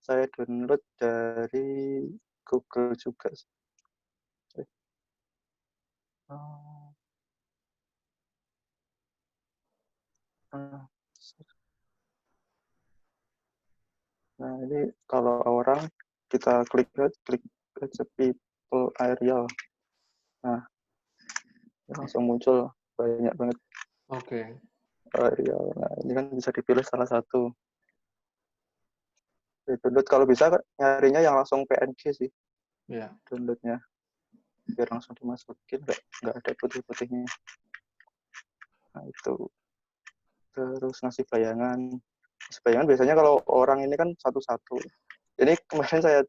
saya download dari Google juga. Nah, ini kalau orang kita klik aja people aerial. Nah, langsung muncul banyak banget. Oke. Aerial. Nah, ini kan bisa dipilih salah satu. Download kalau bisa nyarinya yang langsung PNG sih. Iya. Downloadnya biar langsung dimasukin, nggak ada putih-putihnya. Nah, itu. Terus ngasih bayangan. Biasanya kalau orang ini kan satu-satu. Ini kemarin saya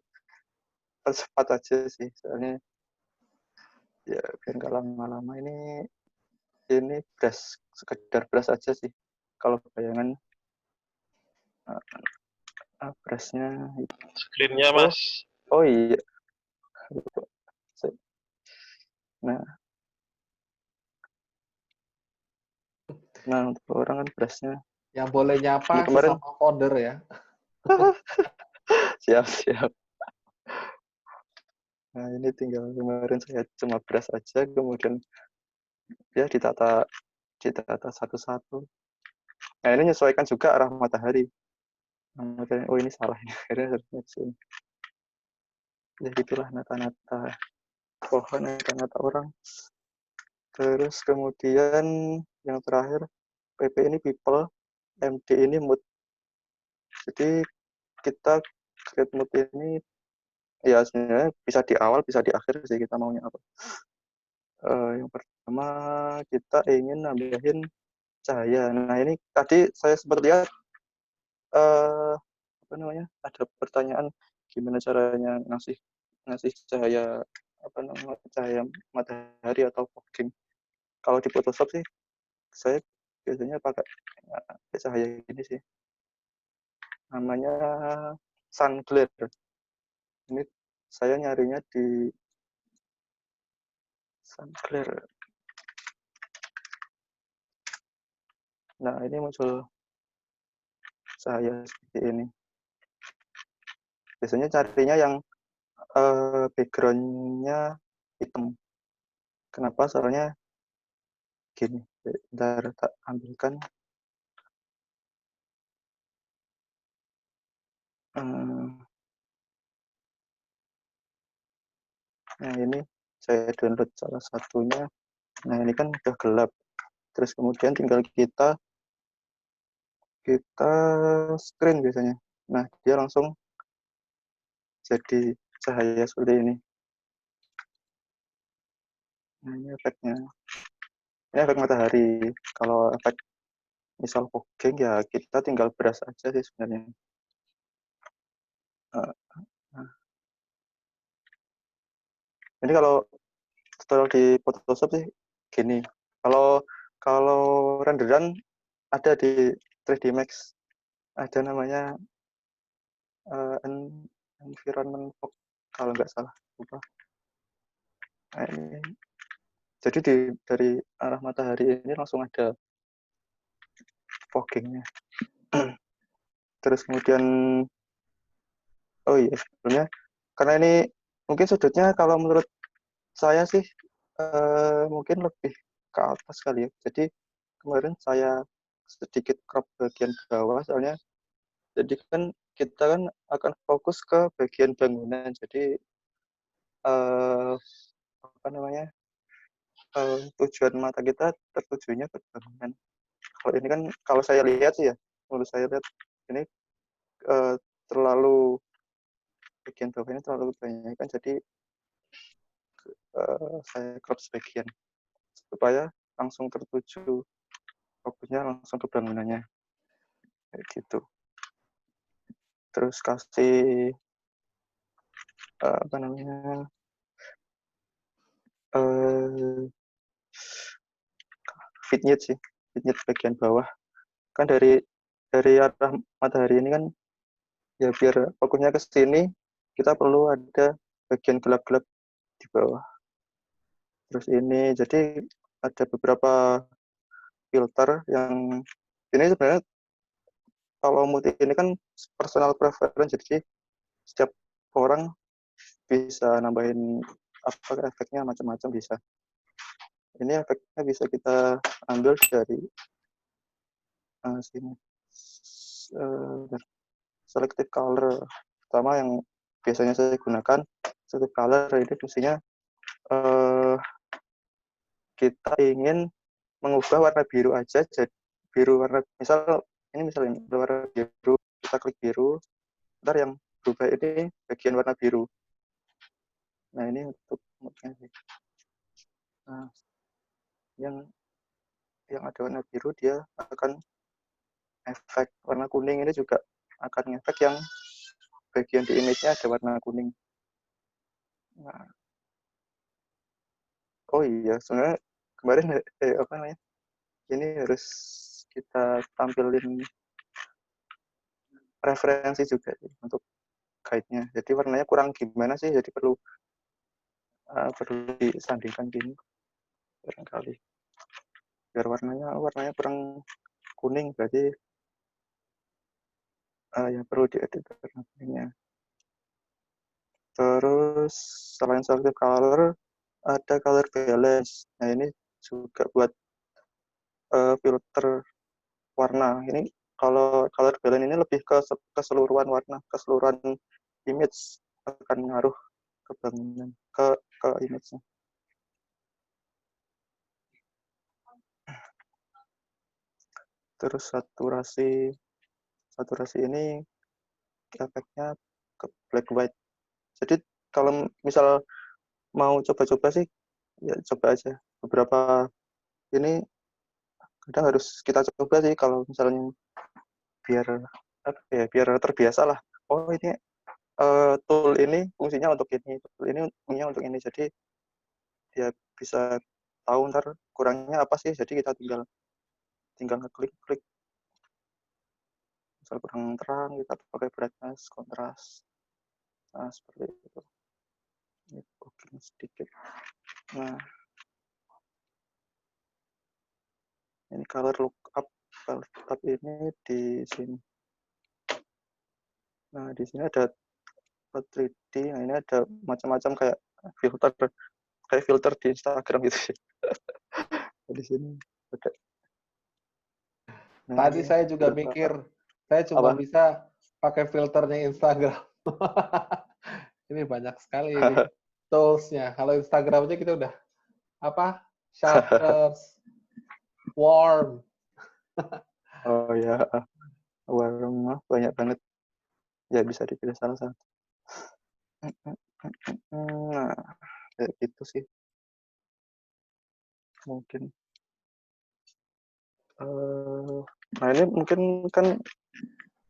percepat aja sih, soalnya ya biar nggak lama-lama. Ini sekedar brush aja sih. Kalau bayangan brushnya. Screen-nya, Mas. Oh iya. Nah untuk orang kan brushnya. Yang boleh nyapa kemarin sesama founder ya. Siap. Nah ini tinggal kemarin saya cuma brush aja, kemudian ya ditata satu-satu. Nah ini menyesuaikan juga arah matahari. Oh ini salah, akhirnya harusnya sini. Ya gitulah nata-nata pohon, nata-nata orang. Terus kemudian yang terakhir, PP ini people, MD ini mood. Jadi kita create mood ini ya sebenarnya bisa di awal, bisa di akhir sih kita maunya apa. Yang pertama kita ingin nambahin cahaya. Nah ini tadi saya sempat lihat ada pertanyaan gimana caranya ngasih cahaya cahaya matahari atau fogging. Kalau di Photoshop sih saya biasanya pakai cahaya gini sih, namanya sun glare. Ini saya nyarinya di sun glare. Nah, ini muncul cahaya seperti ini. Biasanya carinya yang background-nya hitam. Kenapa? Soalnya gini, bentar tak ambilkan. Nah, ini saya download salah satunya. Nah, ini kan udah gelap. Terus kemudian tinggal kita screen biasanya. Nah, dia langsung jadi cahaya seperti ini. Nah, ini efeknya. Ini efek matahari. Kalau efek misal fogging ya kita tinggal beras aja sih sebenarnya. Nah. Ini kalau tutorial di Photoshop sih gini. Kalau renderan ada di 3D Max, ada namanya environment fog kalau nggak salah, lupa. Nah, ini. Jadi dari arah matahari ini langsung ada foggingnya. Terus kemudian, oh iya sebetulnya karena ini mungkin sudutnya kalau menurut saya sih mungkin lebih ke atas kali ya. Jadi kemarin saya sedikit crop bagian bawah soalnya. Jadi kan kita kan akan fokus ke bagian bangunan. Jadi apa namanya, tujuan mata kita tertujunya ke bangunan. Kalau ini kan kalau saya lihat sih ya, menurut saya lihat ini terlalu bagian bawahnya terlalu banyak kan, jadi saya crop sebagian supaya langsung tertuju, fokusnya langsung ke bangunannya kayak gitu. Terus kasih apa namanya vignette sih, vignette bagian bawah kan dari arah matahari ini kan ya, biar fokusnya ke sini kita perlu ada bagian gelap-gelap di bawah. Terus ini jadi ada beberapa filter yang ini sebenarnya kalau mood ini kan personal preference, jadi setiap orang bisa nambahin apa efeknya macam-macam bisa. Ini efeknya bisa kita ambil dari sini. Selective color pertama yang biasanya saya gunakan. Selective color ini fungsinya kita ingin mengubah warna biru aja jadi biru warna, misal ini misalnya warna biru, kita klik biru, ntar yang berubah ini bagian warna biru. Nah, ini untuk moodnya sih. Nah, yang ada warna biru dia akan efek warna kuning, ini juga akan efek yang bagian di image-nya ada warna kuning. Nah, oh iya sebenarnya kemarin apa namanya, ini harus kita tampilin referensi juga sih untuk guide-nya. Jadi warnanya kurang gimana sih, jadi perlu disandingkan gini barangkali biar warnanya kurang kuning, berarti ya perlu diedit warna kuningnya. Terus selain selective color ada color balance. Nah, ini juga buat filter warna. Ini kalau color balance ini lebih ke keseluruhan warna, keseluruhan image akan ngaruh ke bangunan, ke image-nya. Terus saturasi ini efeknya ke black white. Jadi kalau misal mau coba-coba sih ya coba aja. Beberapa ini kadang harus kita coba sih kalau misalnya biar apa ya, biar terbiasa lah. Oh, ini tool ini fungsinya untuk ini, tool ini fungsinya untuk ini. Jadi dia bisa tahu ntar kurangnya apa sih, jadi kita tinggal tinggal ngeklik-klik. Misal kurang terang, kita pakai brightness, kontras. Nah, seperti itu. Ini booking sedikit. Nah, ini color lookup. Color lookup ini di sini. Nah, di sini ada 3D. Nah, ini ada macam-macam kayak filter di Instagram gitu sih. Di sini ada. Nah, Tadi saya juga mikir, saya cuma bisa pakai filternya Instagram. Ini banyak sekali ini tools-nya. Kalau Instagramnya kita udah apa? Shutters, warm. Oh ya, warm banyak banget. Ya bisa dipilih salah satu. Nah, kayak gitu sih. Mungkin. Nah ini mungkin kan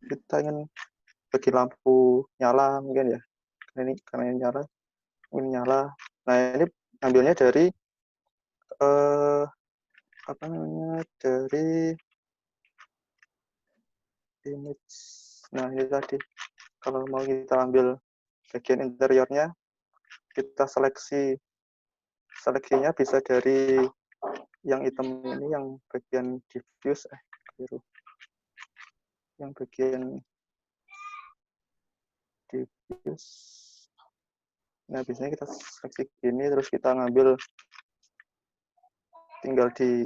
kita ingin bagi lampu nyala mungkin ya. Karena ini nyala, ini nyala. Nah ini ambilnya dari apa namanya, dari image. Nah ini tadi kalau mau kita ambil bagian interiornya, kita seleksinya bisa dari yang hitam ini, yang bagian diffuse biru, yang bagian diffuse. Nah biasanya kita seleksi gini, terus kita ngambil, tinggal di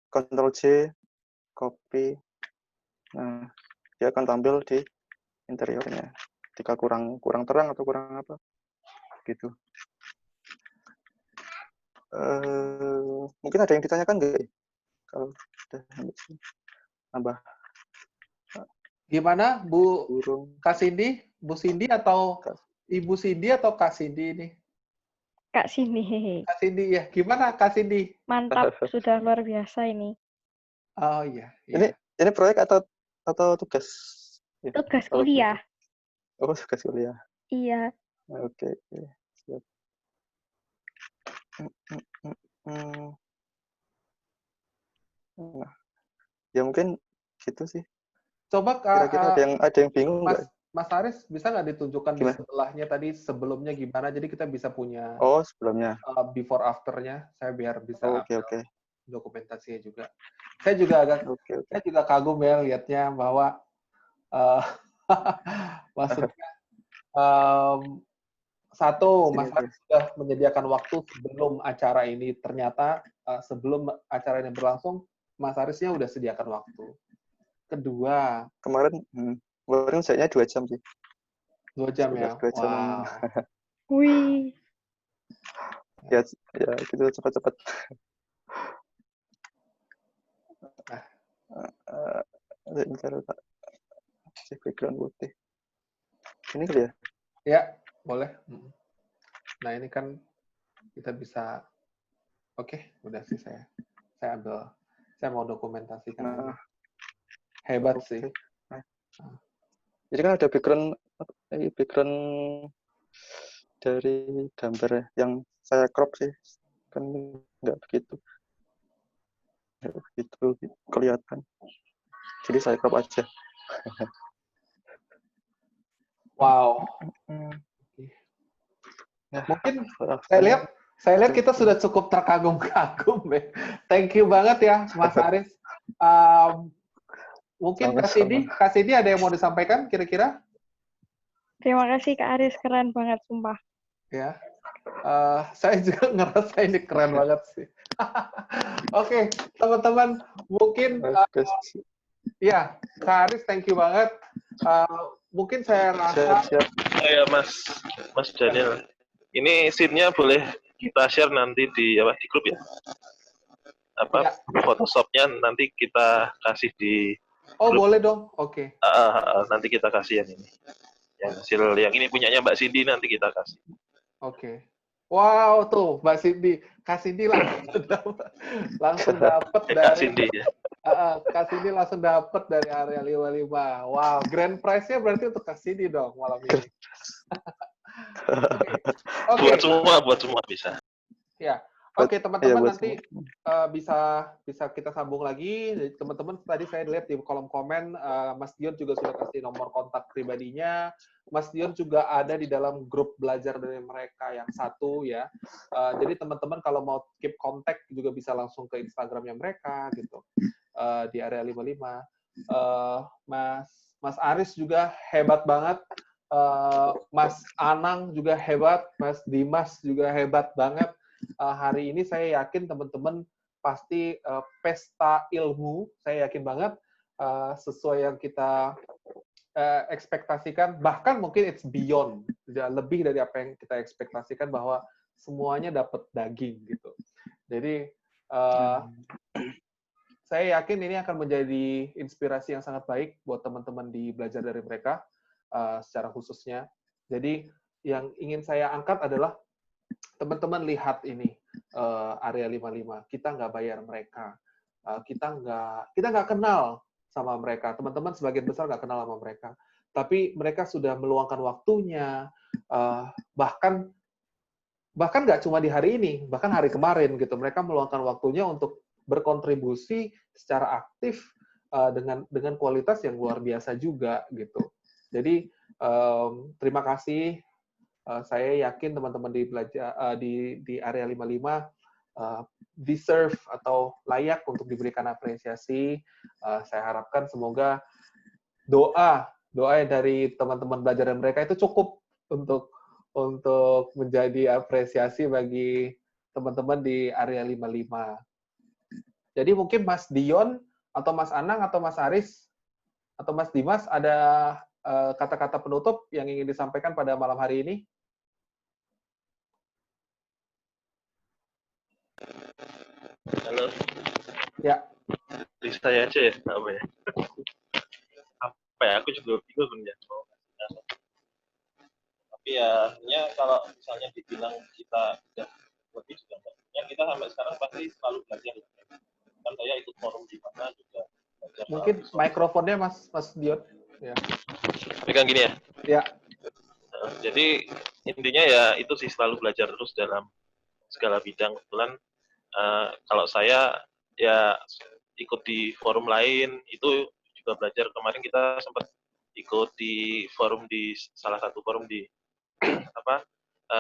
Ctrl J, copy. Nah dia akan tampil di interiornya. Jika kurang terang atau kurang apa gitu. Mungkin ada yang ditanyakan nggak? Kalau sudah nambah. Gimana Bu Kak Cindy? Bu Cindy atau Ibu Cindy atau Kak Cindy ini? Kak Cindy. Kak Cindy ya. Gimana Kak Cindy? Mantap, sudah luar biasa ini. Oh iya. Ini proyek atau tugas? Tugas kuliah. Oh, tugas kuliah. Iya. Oke. Siap. Nah, ya mungkin gitu sih. Coba kira-kira ada yang bingung nggak? Mas Aris bisa nggak ditunjukkan di sebelahnya tadi sebelumnya gimana? Jadi kita bisa punya sebelumnya before afternya. Saya biar bisa Oke. dokumentasinya juga. Saya juga kagum ya lihatnya bahwa maksudnya satu, Mas Aris sudah menyediakan waktu sebelum acara ini. Ternyata sebelum acara ini berlangsung, Mas Arisnya udah sediakan waktu. Kedua, kemarin saya 2 jam sih. 2 jam ya? 2 jam. Wow. Wih. Ya gitu cepat-cepat. Bentar, Pak. Cek background putih. Ini kali ya? Ya, boleh. Nah, ini kan kita bisa, oke, udah sih saya ambil, saya mau dokumentasikan aja. Hebat sih. Jadi kan ada background dari gambar yang saya crop sih, kan nggak begitu kelihatan. Jadi saya crop aja. Wow. Mungkin saya lihat kita sudah cukup terkagum-kagum ya. Thank you banget ya, Mas Aris. Mungkin Kak Cindy ada yang mau disampaikan kira-kira? Terima kasih Kak Aris, keren banget sumpah. Ya, saya juga ngerasa ini keren banget sih. Oke, teman-teman, mungkin ya Kak Aris, thank you banget. Mungkin saya rasa ya Mas Daniel, ini scene-nya boleh kita share nanti di grup ya. Photoshop-nya nanti kita kasih di grup. Boleh dong. Oke. Nanti kita kasih yang ini. Yang hasil yang ini punyanya Mbak Cindy nanti kita kasih. Oke. Wow, tuh Mbak Cindy. Kak Cindy langsung dapat dari Kak Cindy ya. Kak Cindy langsung dapat dari area 55. Wow, grand prize-nya berarti untuk Kak Cindy dong malam ini. Okay. Buat semua bisa. Ya. Oke, ya teman-teman buat nanti semua. bisa kita sambung lagi. Jadi, teman-teman tadi saya lihat di kolom komen Mas Dion juga sudah kasih nomor kontak pribadinya. Mas Dion juga ada di dalam grup belajar dari mereka yang satu ya. Jadi teman-teman kalau mau keep kontak juga bisa langsung ke Instagramnya mereka gitu di area 55. Mas Aris juga hebat banget. Mas Anang juga hebat. Mas Dimas juga hebat banget. Hari ini saya yakin teman-teman pasti pesta ilmu, saya yakin banget sesuai yang kita ekspektasikan, bahkan mungkin it's beyond, lebih dari apa yang kita ekspektasikan bahwa semuanya dapat daging gitu. Jadi saya yakin ini akan menjadi inspirasi yang sangat baik buat teman-teman di belajar dari mereka secara khususnya. Jadi yang ingin saya angkat adalah teman-teman lihat ini area 55, kita nggak bayar mereka, kita nggak kenal sama mereka, teman-teman sebagian besar nggak kenal sama mereka, tapi mereka sudah meluangkan waktunya, bahkan nggak cuma di hari ini, bahkan hari kemarin gitu, mereka meluangkan waktunya untuk berkontribusi secara aktif dengan kualitas yang luar biasa juga gitu. Jadi terima kasih. Saya yakin teman-teman di area 55 deserve atau layak untuk diberikan apresiasi. Saya harapkan semoga doa dari teman-teman belajar mereka itu cukup untuk menjadi apresiasi bagi teman-teman di area 55. Jadi mungkin Mas Dion atau Mas Anang atau Mas Aris atau Mas Dimas ada kata-kata penutup yang ingin disampaikan pada malam hari ini? Halo. Ya. Dari saya aja ya, apa ya? Apa ya? Aku juga bingung ya. Tapi ya, kalau misalnya dibilang kita udah lebih juga enggak. Ya kita sampai sekarang pasti selalu belajar. Kan saya ikut forum di mana juga belajar. Mungkin mikrofonnya Mas Dion. Ya. Pegang gini ya? Ya. Jadi intinya ya itu sih selalu belajar terus dalam segala bidang. Kebetulan kalau saya ya ikut di forum lain itu juga belajar. Kemarin kita sempat ikut di forum di salah satu forum di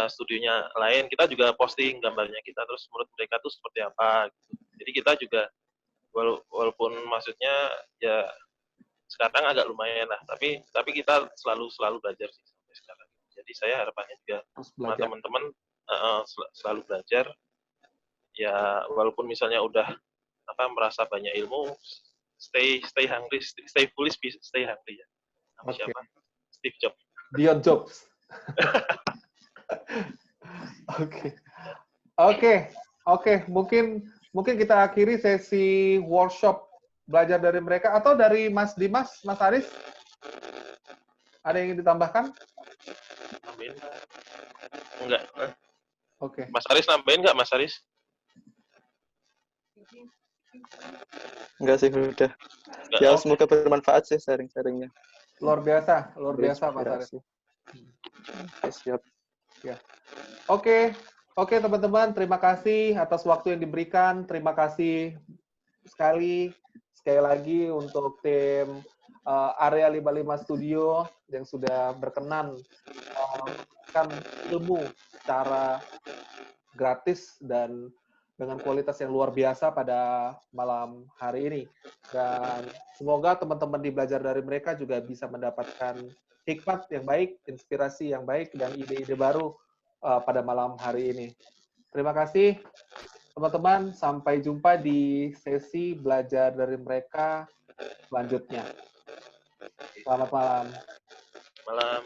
studionya lain, kita juga posting gambarnya kita, terus menurut mereka tuh seperti apa gitu. Jadi kita juga walaupun maksudnya ya sekarang agak lumayan lah, tapi kita selalu belajar sih sampai sekarang. Jadi saya harapannya juga sama teman-teman selalu belajar ya, walaupun misalnya udah merasa banyak ilmu, stay hungry, stay foolish, stay hungry ya. Siapa? Steve Jobs. Dion Jobs. Oke. Mungkin kita akhiri sesi workshop belajar dari mereka, atau dari Mas Dimas, Mas Aris, ada yang ingin ditambahkan? Nambahin? Enggak. Oke. Mas Aris nambahin nggak, Mas Aris? Enggak sih, udah. Ya, semoga bermanfaat sih sharing-sharingnya. Luar biasa Mas Aris. Siap. Ya. Oke, teman-teman, terima kasih atas waktu yang diberikan. Terima kasih sekali lagi untuk tim Area 55 Studio yang sudah berkenan memberikan ilmu secara gratis dan dengan kualitas yang luar biasa pada malam hari ini. Dan semoga teman-teman di belajar dari mereka juga bisa mendapatkan hikmat yang baik, inspirasi yang baik, dan ide-ide baru pada malam hari ini. Terima kasih, teman-teman. Sampai jumpa di sesi belajar dari mereka selanjutnya. Selamat malam. Malam.